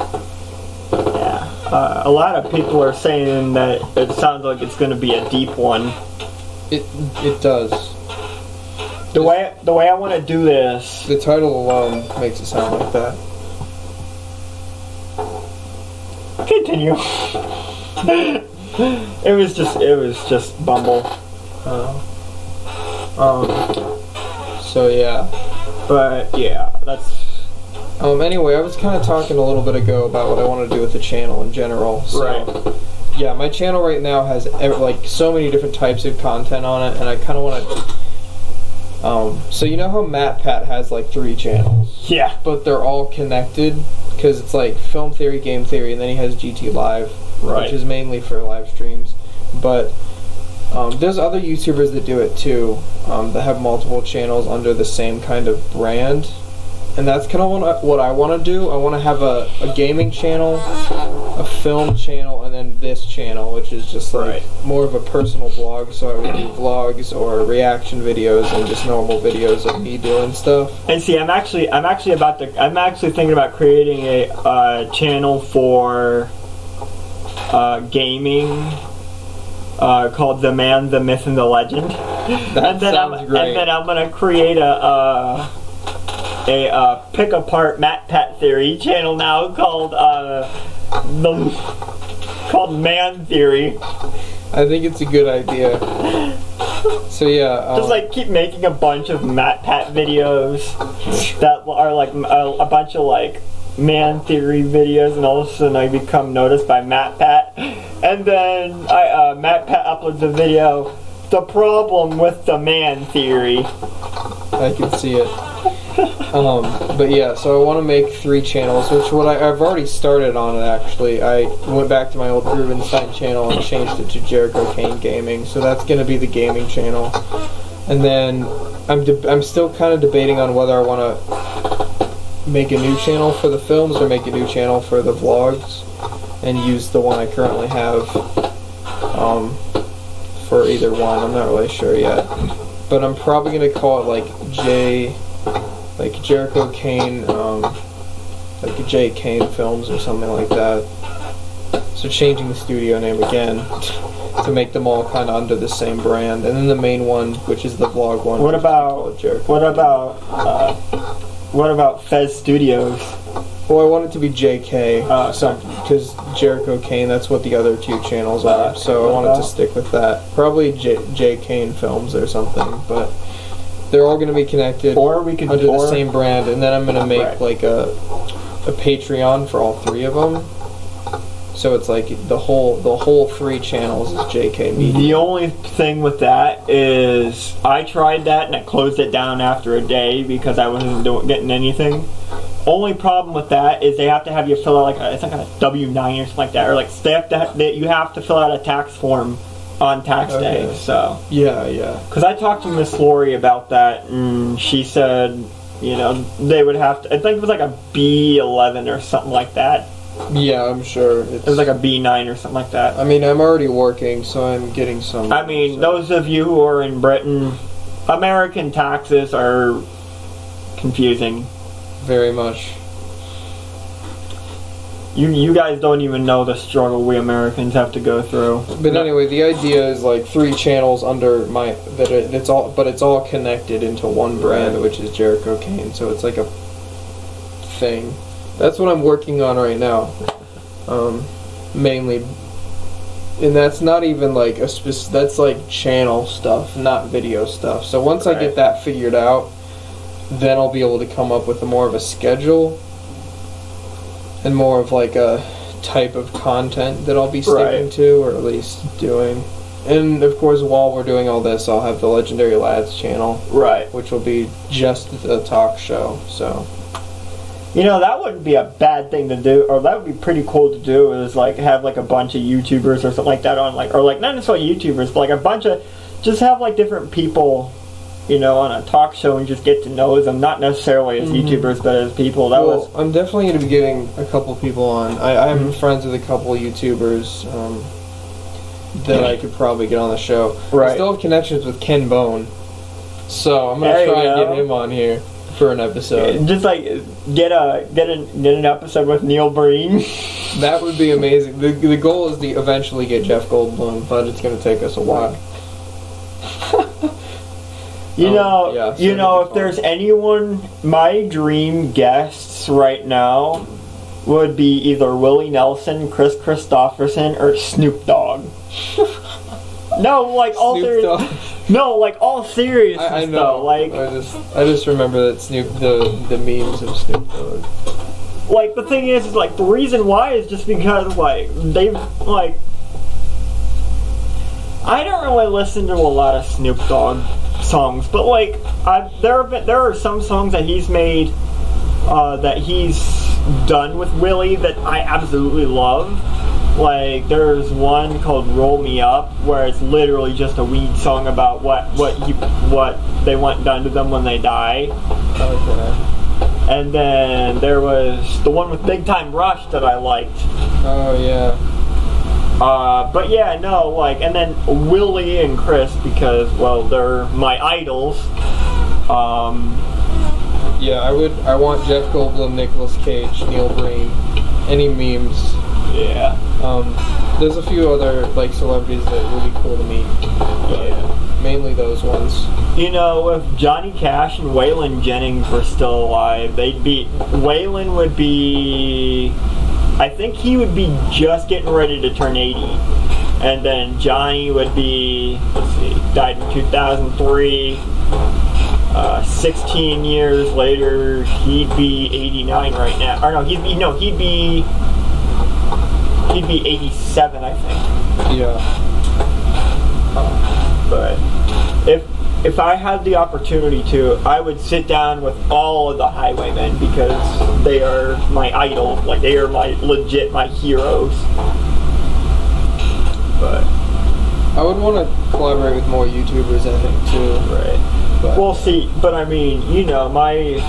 A lot of people are saying that it sounds like it's going to be a deep one. It does. The way I want to do this. The title alone makes it sound like that. Continue. It was just Bumble. So yeah. But yeah, that's. Anyway, I was kind of talking a little bit ago about what I want to do with the channel in general. So, yeah, my channel right now has like so many different types of content on it, and I kind of want to. So you know how MatPat has like 3 channels? Yeah. But they're all connected because it's like Film Theory, Game Theory, and then he has GT Live, which is mainly for live streams. But there's other YouTubers that do it too, that have multiple channels under the same kind of brand. and that's kind of what I want to do. I want to have a gaming channel, a film channel, and then this channel, which is just like more of a personal blog. So I would do vlogs or reaction videos and just normal videos of me doing stuff. And see, I'm actually thinking about creating a channel for gaming called The Man, the Myth, and the Legend. That sounds great. And then I'm gonna create a pick apart MatPat Theory channel now called Man Theory. I think it's a good idea. So yeah, just like keep making a bunch of MatPat videos that are like a bunch of like Man Theory videos, and all of a sudden I become noticed by MatPat, and then MatPat uploads a video. The problem with the Man Theory. I can see it. But yeah, so I want to make 3 channels, which I've already started on it actually. I went back to my old Groovy channel and changed it to Jericho Kean Gaming, so that's going to be the gaming channel. And then I'm still kind of debating on whether I want to make a new channel for the films or make a new channel for the vlogs, and use the one I currently have for either one. I'm not really sure yet, but I'm probably going to call it like Jericho Kean, like J. Kean Films or something like that. So changing the studio name again to make them all kind of under the same brand, and then the main one, which is the vlog one. What about Fez Studios? Well, I want it to be JK, because Jericho Kean, that's what the other 2 channels are, so I wanted to stick with that. Probably J. Kean Films or something, but they're all going to be connected, or we could under the same brand, and then I'm going to make like a Patreon for all 3 of them. So it's like the whole 3 channels is JK Media. The only thing with that is I tried that and I closed it down after a day because I wasn't getting anything. Only problem with that is they have to have you fill out like a W-9 or something like that, or like you have to fill out a tax form on tax day. So yeah. Because I talked to Miss Lori about that, and she said, you know, they would have to. I think it was like a B11 or something like that. Yeah, I'm sure. It was like a B9 or something like that. I mean, I'm already working, so I'm getting some. I mean, those of you who are in Britain, American taxes are confusing. Very much. You guys don't even know the struggle we Americans have to go through. But anyway, the idea is like 3 channels under my it's all connected into one brand, which is Jericho Kean. So it's like a thing. That's what I'm working on right now, mainly. And that's not even like that's like channel stuff, not video stuff. So once I get that figured out, then I'll be able to come up with more of a schedule and more of like a type of content that I'll be sticking to, or at least doing. And of course, while we're doing all this, I'll have the Legendary Lads channel, which will be just a talk show. So, you know, that wouldn't be a bad thing to do, or that would be pretty cool to do. Is like have like a bunch of YouTubers or something like that on, like, or like not necessarily YouTubers, but like a bunch of, just have like different people, you know, on a talk show and just get to know them, not necessarily as YouTubers, but as people. I'm definitely going to be getting a couple people on. I'm friends with a couple YouTubers that I could probably get on the show. I still have connections with Ken Bone, so I'm going to try and get him on here for an episode. Just like get an episode with Neil Breen. That would be amazing. The goal is to eventually get Jeff Goldblum, but it's going to take us a while. You know, if there's anyone, my dream guests right now would be either Willie Nelson, Chris Christopherson, or Snoop Dogg. No, like all seriousness. No, like all seriousness. I know. Though, like I just remember that the memes of Snoop Dogg. Like the thing is like the reason why is just because like they've like I don't really listen to a lot of Snoop Dogg songs, but like there are some songs that he's made that he's done with Willie that I absolutely love. Like there's one called "Roll Me Up" where it's literally just a weed song about what they want done to them when they die. Okay. And then there was the one with Big Time Rush that I liked. Oh yeah. But yeah, no, like, and then Willie and Chris, because, well, they're my idols. Yeah, I want Jeff Goldblum, Nicolas Cage, Neil Breen, any memes. Yeah. There's a few other, like, celebrities that would be cool to meet. Yeah. Mainly those ones. You know, if Johnny Cash and Waylon Jennings were still alive, Waylon would be, I think he would be just getting ready to turn 80. And then Johnny would be, let's see, died in 2003. 16 years later, he'd be 89 right now. Or no, he'd be 87, I think. Yeah. But if I had the opportunity to, I would sit down with all of the Highwaymen because they are my idol. Like, they are my heroes. But I would want to collaborate with more YouTubers, I think, too. Right. But well, see, but I mean, you know, my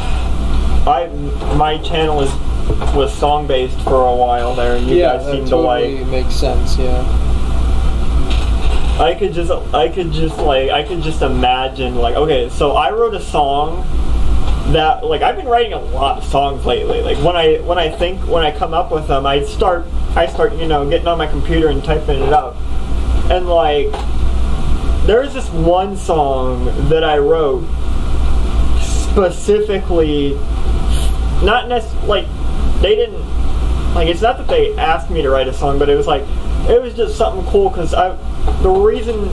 channel was song based for a while there, and you guys seem to like. Yeah, that makes sense. Yeah. I could just imagine, like, okay, so I wrote a song that, like, I've been writing a lot of songs lately. Like, when I come up with them, I start, you know, getting on my computer and typing it out, and like, there's this one song that I wrote specifically, not necessarily, like, they didn't, like, it's not that they asked me to write a song, but it was like, it was just something cool, because the reason,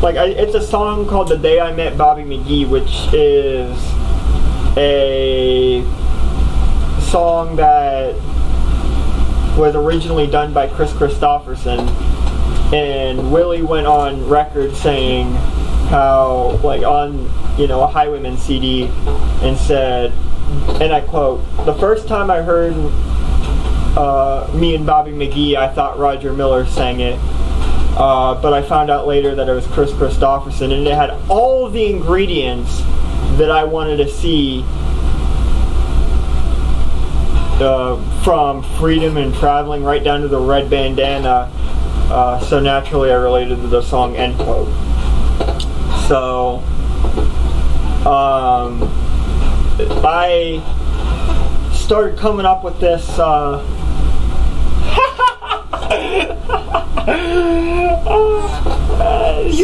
like, it's a song called The Day I Met Bobby McGee, which is a song that was originally done by Chris Christopherson, and Willie went on record saying how, like, on, you know, a Highwayman CD, and said, and I quote, "The first time I heard Me and Bobby McGee, I thought Roger Miller sang it. But I found out later that it was Chris Christopherson, and it had all the ingredients that I wanted to see, from freedom and traveling right down to the red bandana. So naturally I related to the song," end quote. So, I started coming up with this,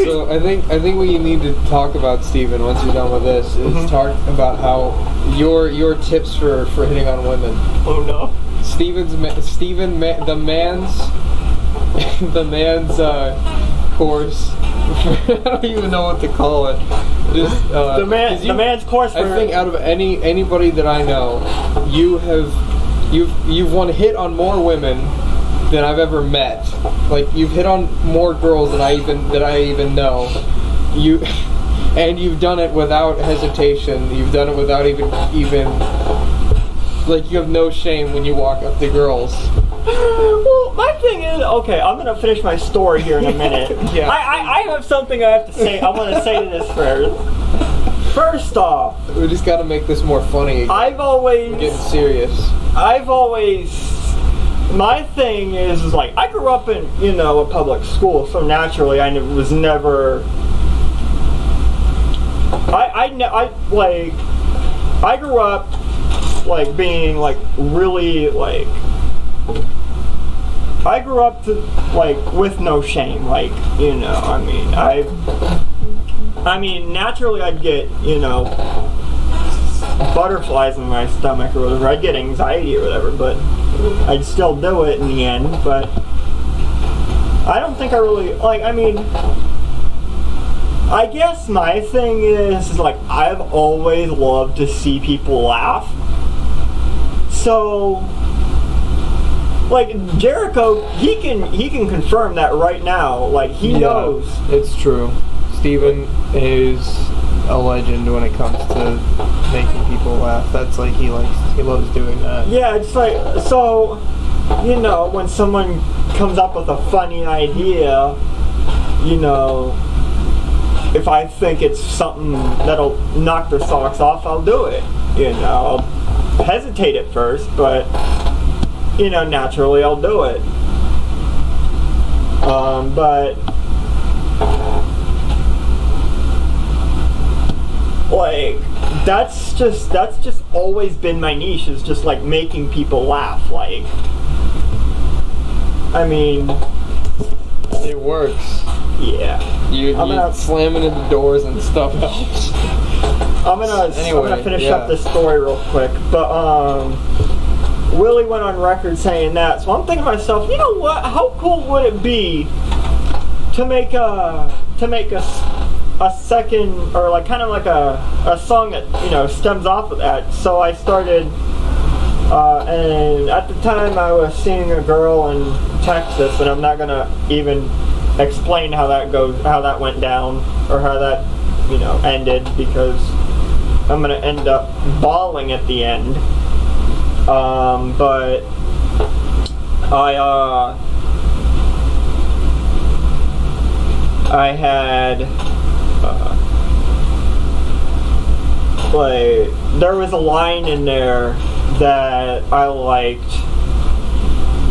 So I think what you need to talk about, Steven, once you're done with this, is talk about how your tips for hitting on women. Oh no. The man's course. I don't even know what to call it. Just, the man's course. I think out of anybody that I know, you've won hit on more women than I've ever met. Like, you've hit on more girls than I even know. And you've done it without hesitation. You've done it without even like, you have no shame when you walk up to girls. Well, my thing is, okay, I'm gonna finish my story here in a minute. Yeah. I have something I have to say. I want to say to this first. First off, we just got to make this more funny. We're getting serious. My thing is like, I grew up in, you know, a public school, so naturally I was never. I grew up, like, being, like, really, like, I grew up to, like, with no shame, like, you know, I mean, naturally I'd get, you know, butterflies in my stomach or whatever, I'd get anxiety or whatever, but I'd still do it in the end. But I don't think I really, like, I mean, I guess my thing is like, I've always loved to see people laugh. So, like, Jericho, he can confirm that right now. Like, he knows. It's true. Steven is a legend when it comes to making people laugh. That's like, he loves doing that. Yeah, it's like, so, you know, when someone comes up with a funny idea, you know, if I think it's something that'll knock their socks off, I'll do it. You know, hesitate at first, but you know, naturally I'll do it. But like that's just always been my niche, is just like making people laugh. Like, I mean, it works. Yeah. You slamming into doors and stuff helps. I'm gonna finish up this story real quick, but Willie went on record saying that, so I'm thinking to myself, you know what? How cool would it be to make a second, or like kind of like a song that, you know, stems off of that? So I started, and at the time I was seeing a girl in Texas, and I'm not gonna even explain how that went down, or how that, you know, ended, because I'm gonna end up bawling at the end. But I had like, there was a line in there that I liked,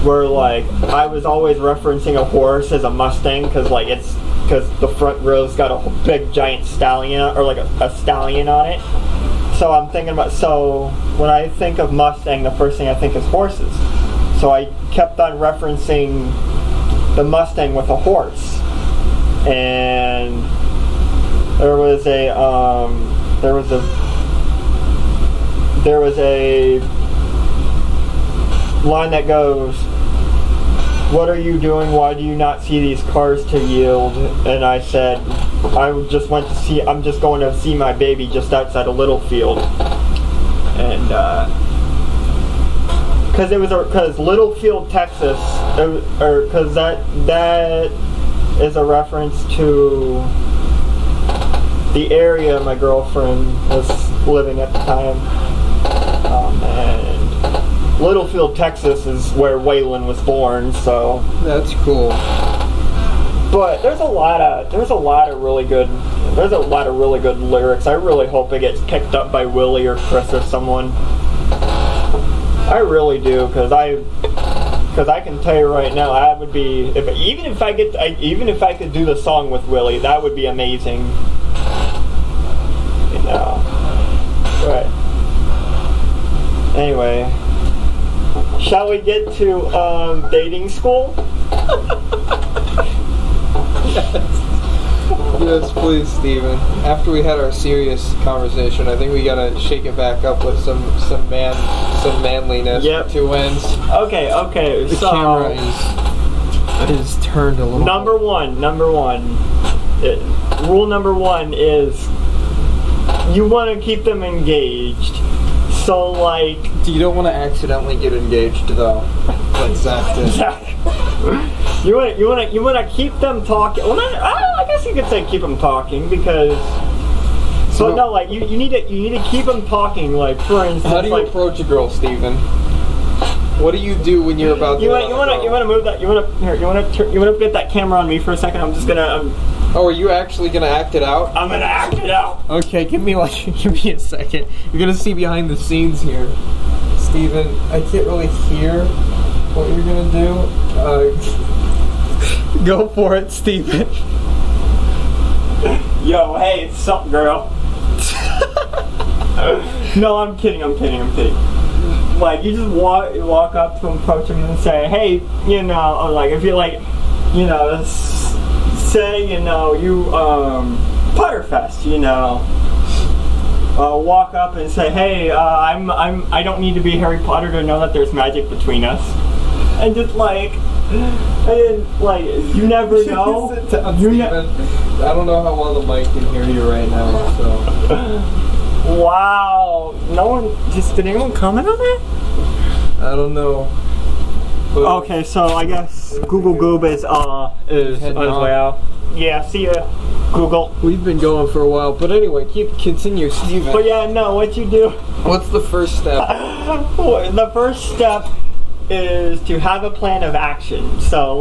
where like I was always referencing a horse as a Mustang, because the front row's got a big giant stallion, or like a stallion on it. So I'm thinking about, so when I think of Mustang, the first thing I think is horses. So I kept on referencing the Mustang with a horse, and there was a line that goes, "What are you doing? Why do you not see these cars to yield?" And I said, I'm just going to see my baby just outside of Littlefield. And because Littlefield, Texas, because that is a reference to the area my girlfriend was living at the time. And Littlefield, Texas is where Waylon was born, so that's cool. But there's a lot of really good lyrics. I really hope it gets picked up by Willie or Chris or someone. I really do, because I can tell you right now, I would be, even if I could do the song with Willie, that would be amazing. You know. But anyway, shall we get to dating school? Yes, please, Steven. After we had our serious conversation, I think we gotta shake it back up with some manliness. Yep. For two ends. Okay. The camera is turned a little. Number one. Rule number one is you want to keep them engaged. So like, you don't want to accidentally get engaged though, like Zach did. You want to keep them talking. Well, I guess you could say keep them talking, because. So no, like you need to keep them talking. Like, for instance, how do you approach a girl, Steven? What do you do when you're about to? You want to move that? You want to get that camera on me for a second? I'm just gonna. Oh, are you actually gonna act it out? I'm gonna act it out. Okay, give me a second. You're gonna see behind the scenes here, Steven. I can't really hear what you're gonna do. Go for it, Steven. Yo, hey, it's something, girl. No, I'm kidding. Like, you just walk up to him, approach him, and say, hey, you know, or like, if you like, you know, say, you know, you Potterfest, you know, walk up and say, hey, I don't need to be Harry Potter to know that there's magic between us, and just like, you never know. Sit down, Steven. I don't know how well the mic can hear you right now, so. Wow. Did anyone comment on that? I don't know. But okay, so I guess Google Goob is on his way out. Yeah, see ya, Google. We've been going for a while, but anyway, continue, Steven. But yeah, no, what you do? What's the first step? The first step is to have a plan of action. So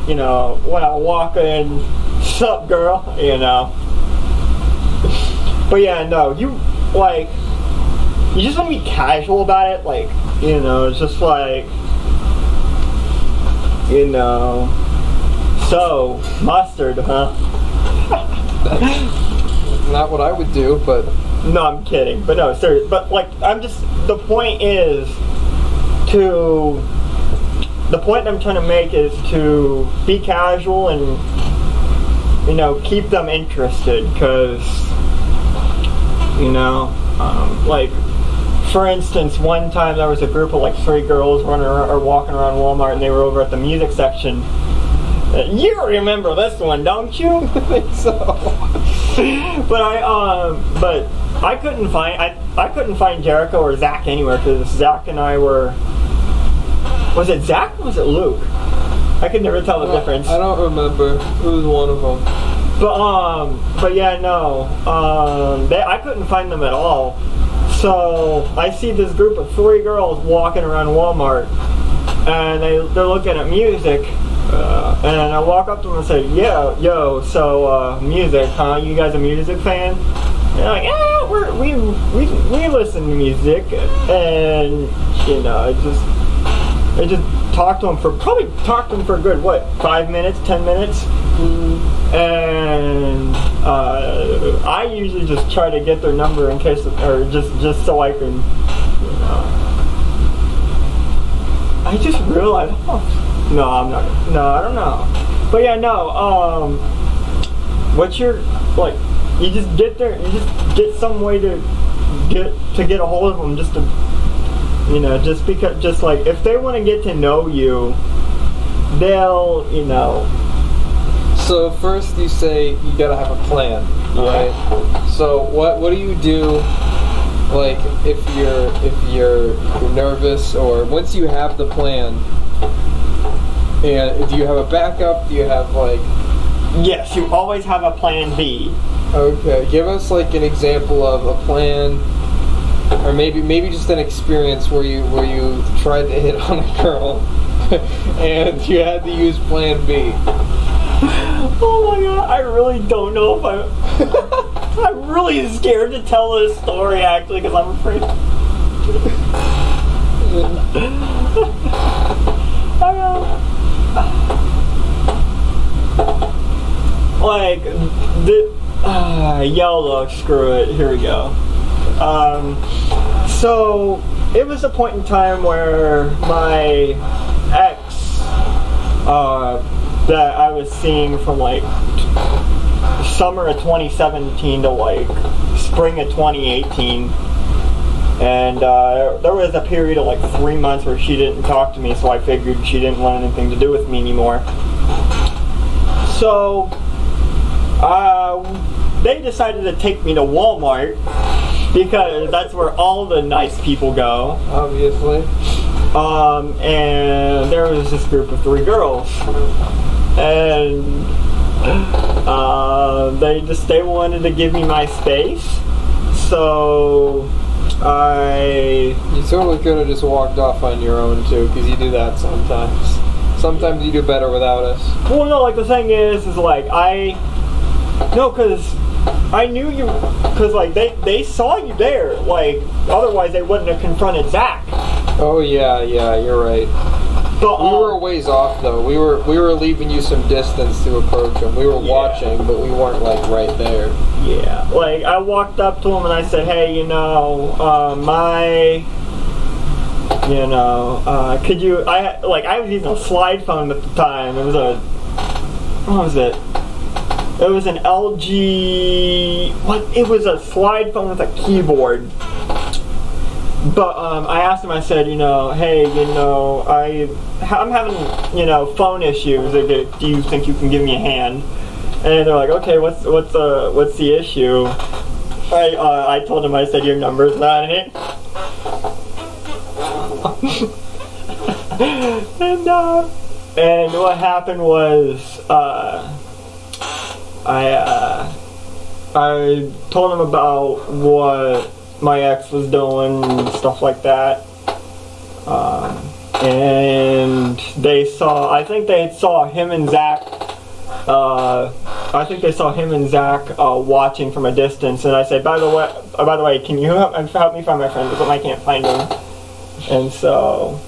you know, when I walk in, sup girl, you know. But yeah, no, you you just want to be casual about it, like, you know, it's just like, you know, so, mustard, huh? Not what I would do, but... No, I'm kidding, but no, serious, but like, the point I'm trying to make is to be casual and, you know, keep them interested, because, you know, like, for instance, one time there was a group of like 3 girls running around, or walking around Walmart, and they were over at the music section. You remember this one, don't you? I think so. But I couldn't find Jericho or Zach anywhere, because Zach and I were. Was it Zach or was it Luke? I could never tell the difference. I don't remember. It was one of them. But yeah, no. I couldn't find them at all. So I see this group of 3 girls walking around Walmart, and they're looking at music, and I walk up to them and say, yo, so music, huh? You guys a music fan? And they're like, yeah, we listen to music, and you know, I just talked to them for a good, what, 5 minutes, 10 minutes? And I usually just try to get their number in case, or just so I can, you know. I just realized, no, I'm not, no, I don't know. But yeah, no, what's your, like, you just get there, you just get some way to get a hold of them, just to, you know, just like, if they want to get to know you, they'll, you know. So first you say you gotta have a plan, right? So what do you do, like, if you're nervous, or once you have the plan, and do you have a backup? Do you have, like... Yes, you always have a plan B. Okay, give us like an example of a plan, or maybe just an experience where you tried to hit on a girl and you had to use plan B. Oh my god, I really don't know if I'm really scared to tell this story, actually, because I'm afraid. Like, YOLO, screw it, here we go. So, it was a point in time where my ex, that I was seeing from like summer of 2017 to like spring of 2018, and there was a period of like 3 months where she didn't talk to me, so I figured she didn't want anything to do with me anymore. So they decided to take me to Walmart, because that's where all the nice people go, obviously. And there was this group of 3 girls, and they wanted to give me my space, so you totally could have just walked off on your own too, because you do that sometimes. Sometimes you do better without us. Well, no, like the thing is like because I knew you, because like they saw you there, like otherwise they wouldn't have confronted Zach. Oh yeah, you're right. But, we were a ways off though. We were leaving you some distance to approach him. We were watching, but we weren't like right there. Yeah, like I walked up to him and I said, hey, you know, could you? I was using a slide phone at the time. It was what was it? It was an LG. It was a slide phone with a keyboard. But I asked him. I said, you know, hey, you know, I'm having, you know, phone issues. Do you think you can give me a hand? And they're like, okay, what's the issue? I told him. I said, your number's not in it. And what happened was, I told him about what my ex was doing and stuff like that, and I think they saw him and Zach I think they saw him and Zach watching from a distance, and I said, by the way, can you help me find my friend? Because I can't find him. And so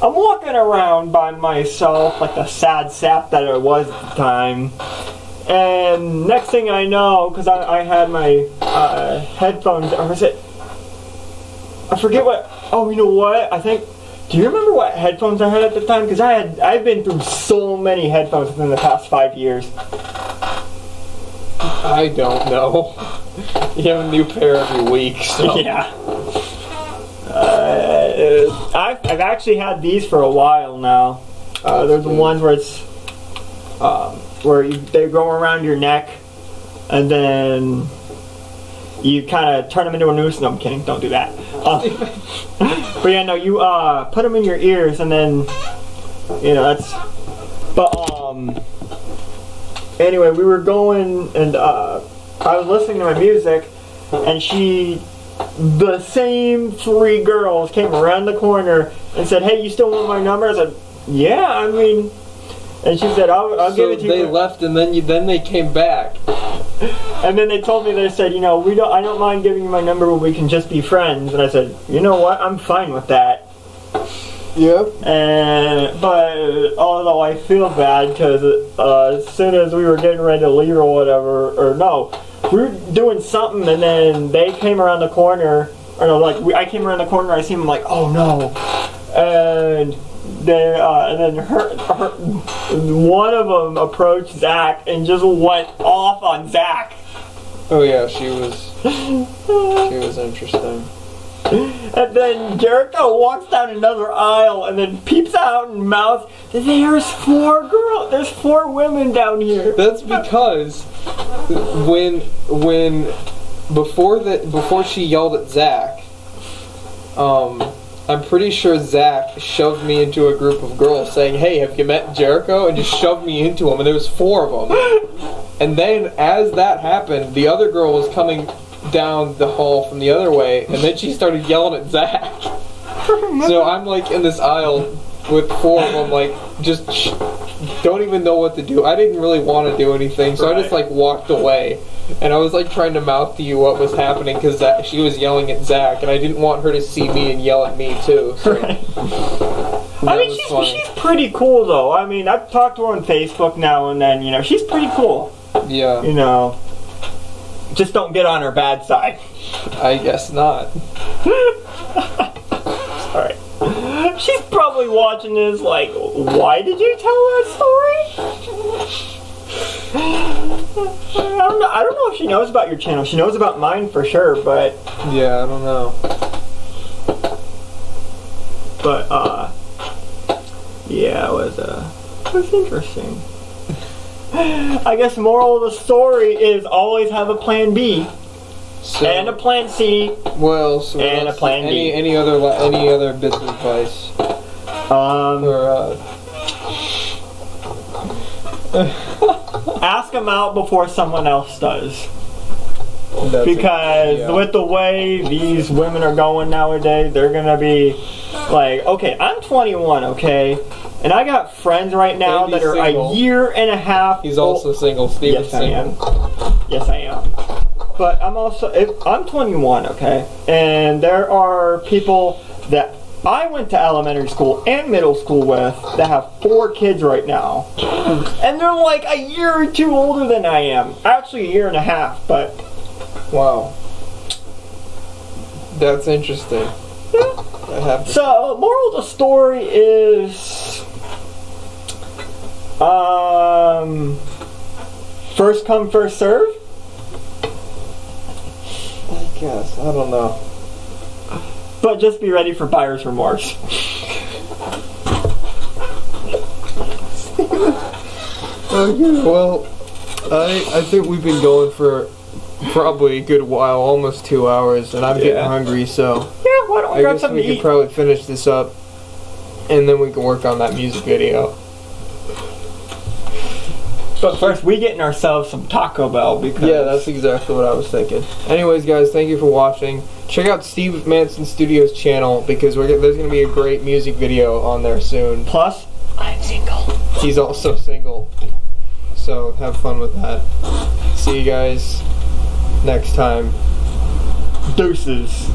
I'm walking around by myself, like the sad sap that I was at the time. And next thing I know, because I had my headphones, or was it? I forget what. Oh, you know what? I think. Do you remember what headphones I had at the time? Because I've been through so many headphones within the past 5 years. I don't know. You have a new pair every week, so. Yeah. I've actually had these for a while now. They're the ones where it's where they go around your neck, and then you kind of turn them into a noose. No, I'm kidding. Don't do that. But yeah, no, you put them in your ears, and then that's. But anyway, we were going, and I was listening to my music, and the same 3 girls came around the corner and said, "Hey, you still want my number?" I said, "Yeah, I mean," and she said, "I'll give it to you." So they left, and then they came back. And then they told me, they said, I don't mind giving you my number, but we can just be friends. And I said, you know what? I'm fine with that. Yep. But although I feel bad because as soon as we were getting ready to leave or whatever, or no, we were doing something, and then they came around the corner, or no, I came around the corner, I see them, like, oh no, and then one of them approached Zach and just went off on Zach. Oh yeah, she was interesting. And then Jericho walks down another aisle and then peeps out and mouths, "There's 4 women down here." That's because before she yelled at Zach, I'm pretty sure Zach shoved me into a group of girls saying, "Hey, have you met Jericho?" and just shoved me into them, and there was 4 of them. And then as that happened, the other girl was coming down the hall from the other way, and then she started yelling at Zach. So I'm like in this aisle with 4 of them, like just don't even know what to do. I didn't really want to do anything, so I just like walked away. And I was like trying to mouth to you what was happening because she was yelling at Zach, and I didn't want her to see me and yell at me too. So I mean, she's pretty cool though. I mean, I've talked to her on Facebook now and then. She's pretty cool. Yeah. Just don't get on her bad side. I guess not. Alright. She's probably watching this like, why did you tell that story? I don't know if she knows about your channel. She knows about mine for sure, but... Yeah, I don't know. But, yeah, it was interesting. I guess the moral of the story is always have a plan B. And a plan C. Well, so and a plan D. Any other bits of advice? Ask them out before someone else does. Because with the way these women are going nowadays, they're gonna be like, okay, I'm 21, okay, and I got friends right now that are single. A year and a half. He's also single. Steven's single. Yes, I am. But I'm 21, okay, and there are people that I went to elementary school and middle school with that have 4 kids right now, and they're like a year or 2 older than I am. Actually, a year and a half, but. Wow. That's interesting. Yeah. So, moral of the story is, first come, first serve? I guess. I don't know. But just be ready for buyer's remorse. Okay, well, I think we've been going for probably a good while, almost 2 hours, and I'm getting hungry, so yeah, why don't we grab something to eat? I guess we could probably finish this up, and then we can work on that music video. But first, we getting ourselves some Taco Bell because... Yeah, that's exactly what I was thinking. Anyways, guys, thank you for watching. Check out Steve Mannson Studios' channel because there's going to be a great music video on there soon. Plus, I'm single. He's also single. So have fun with that. See you guys next time. Deuces.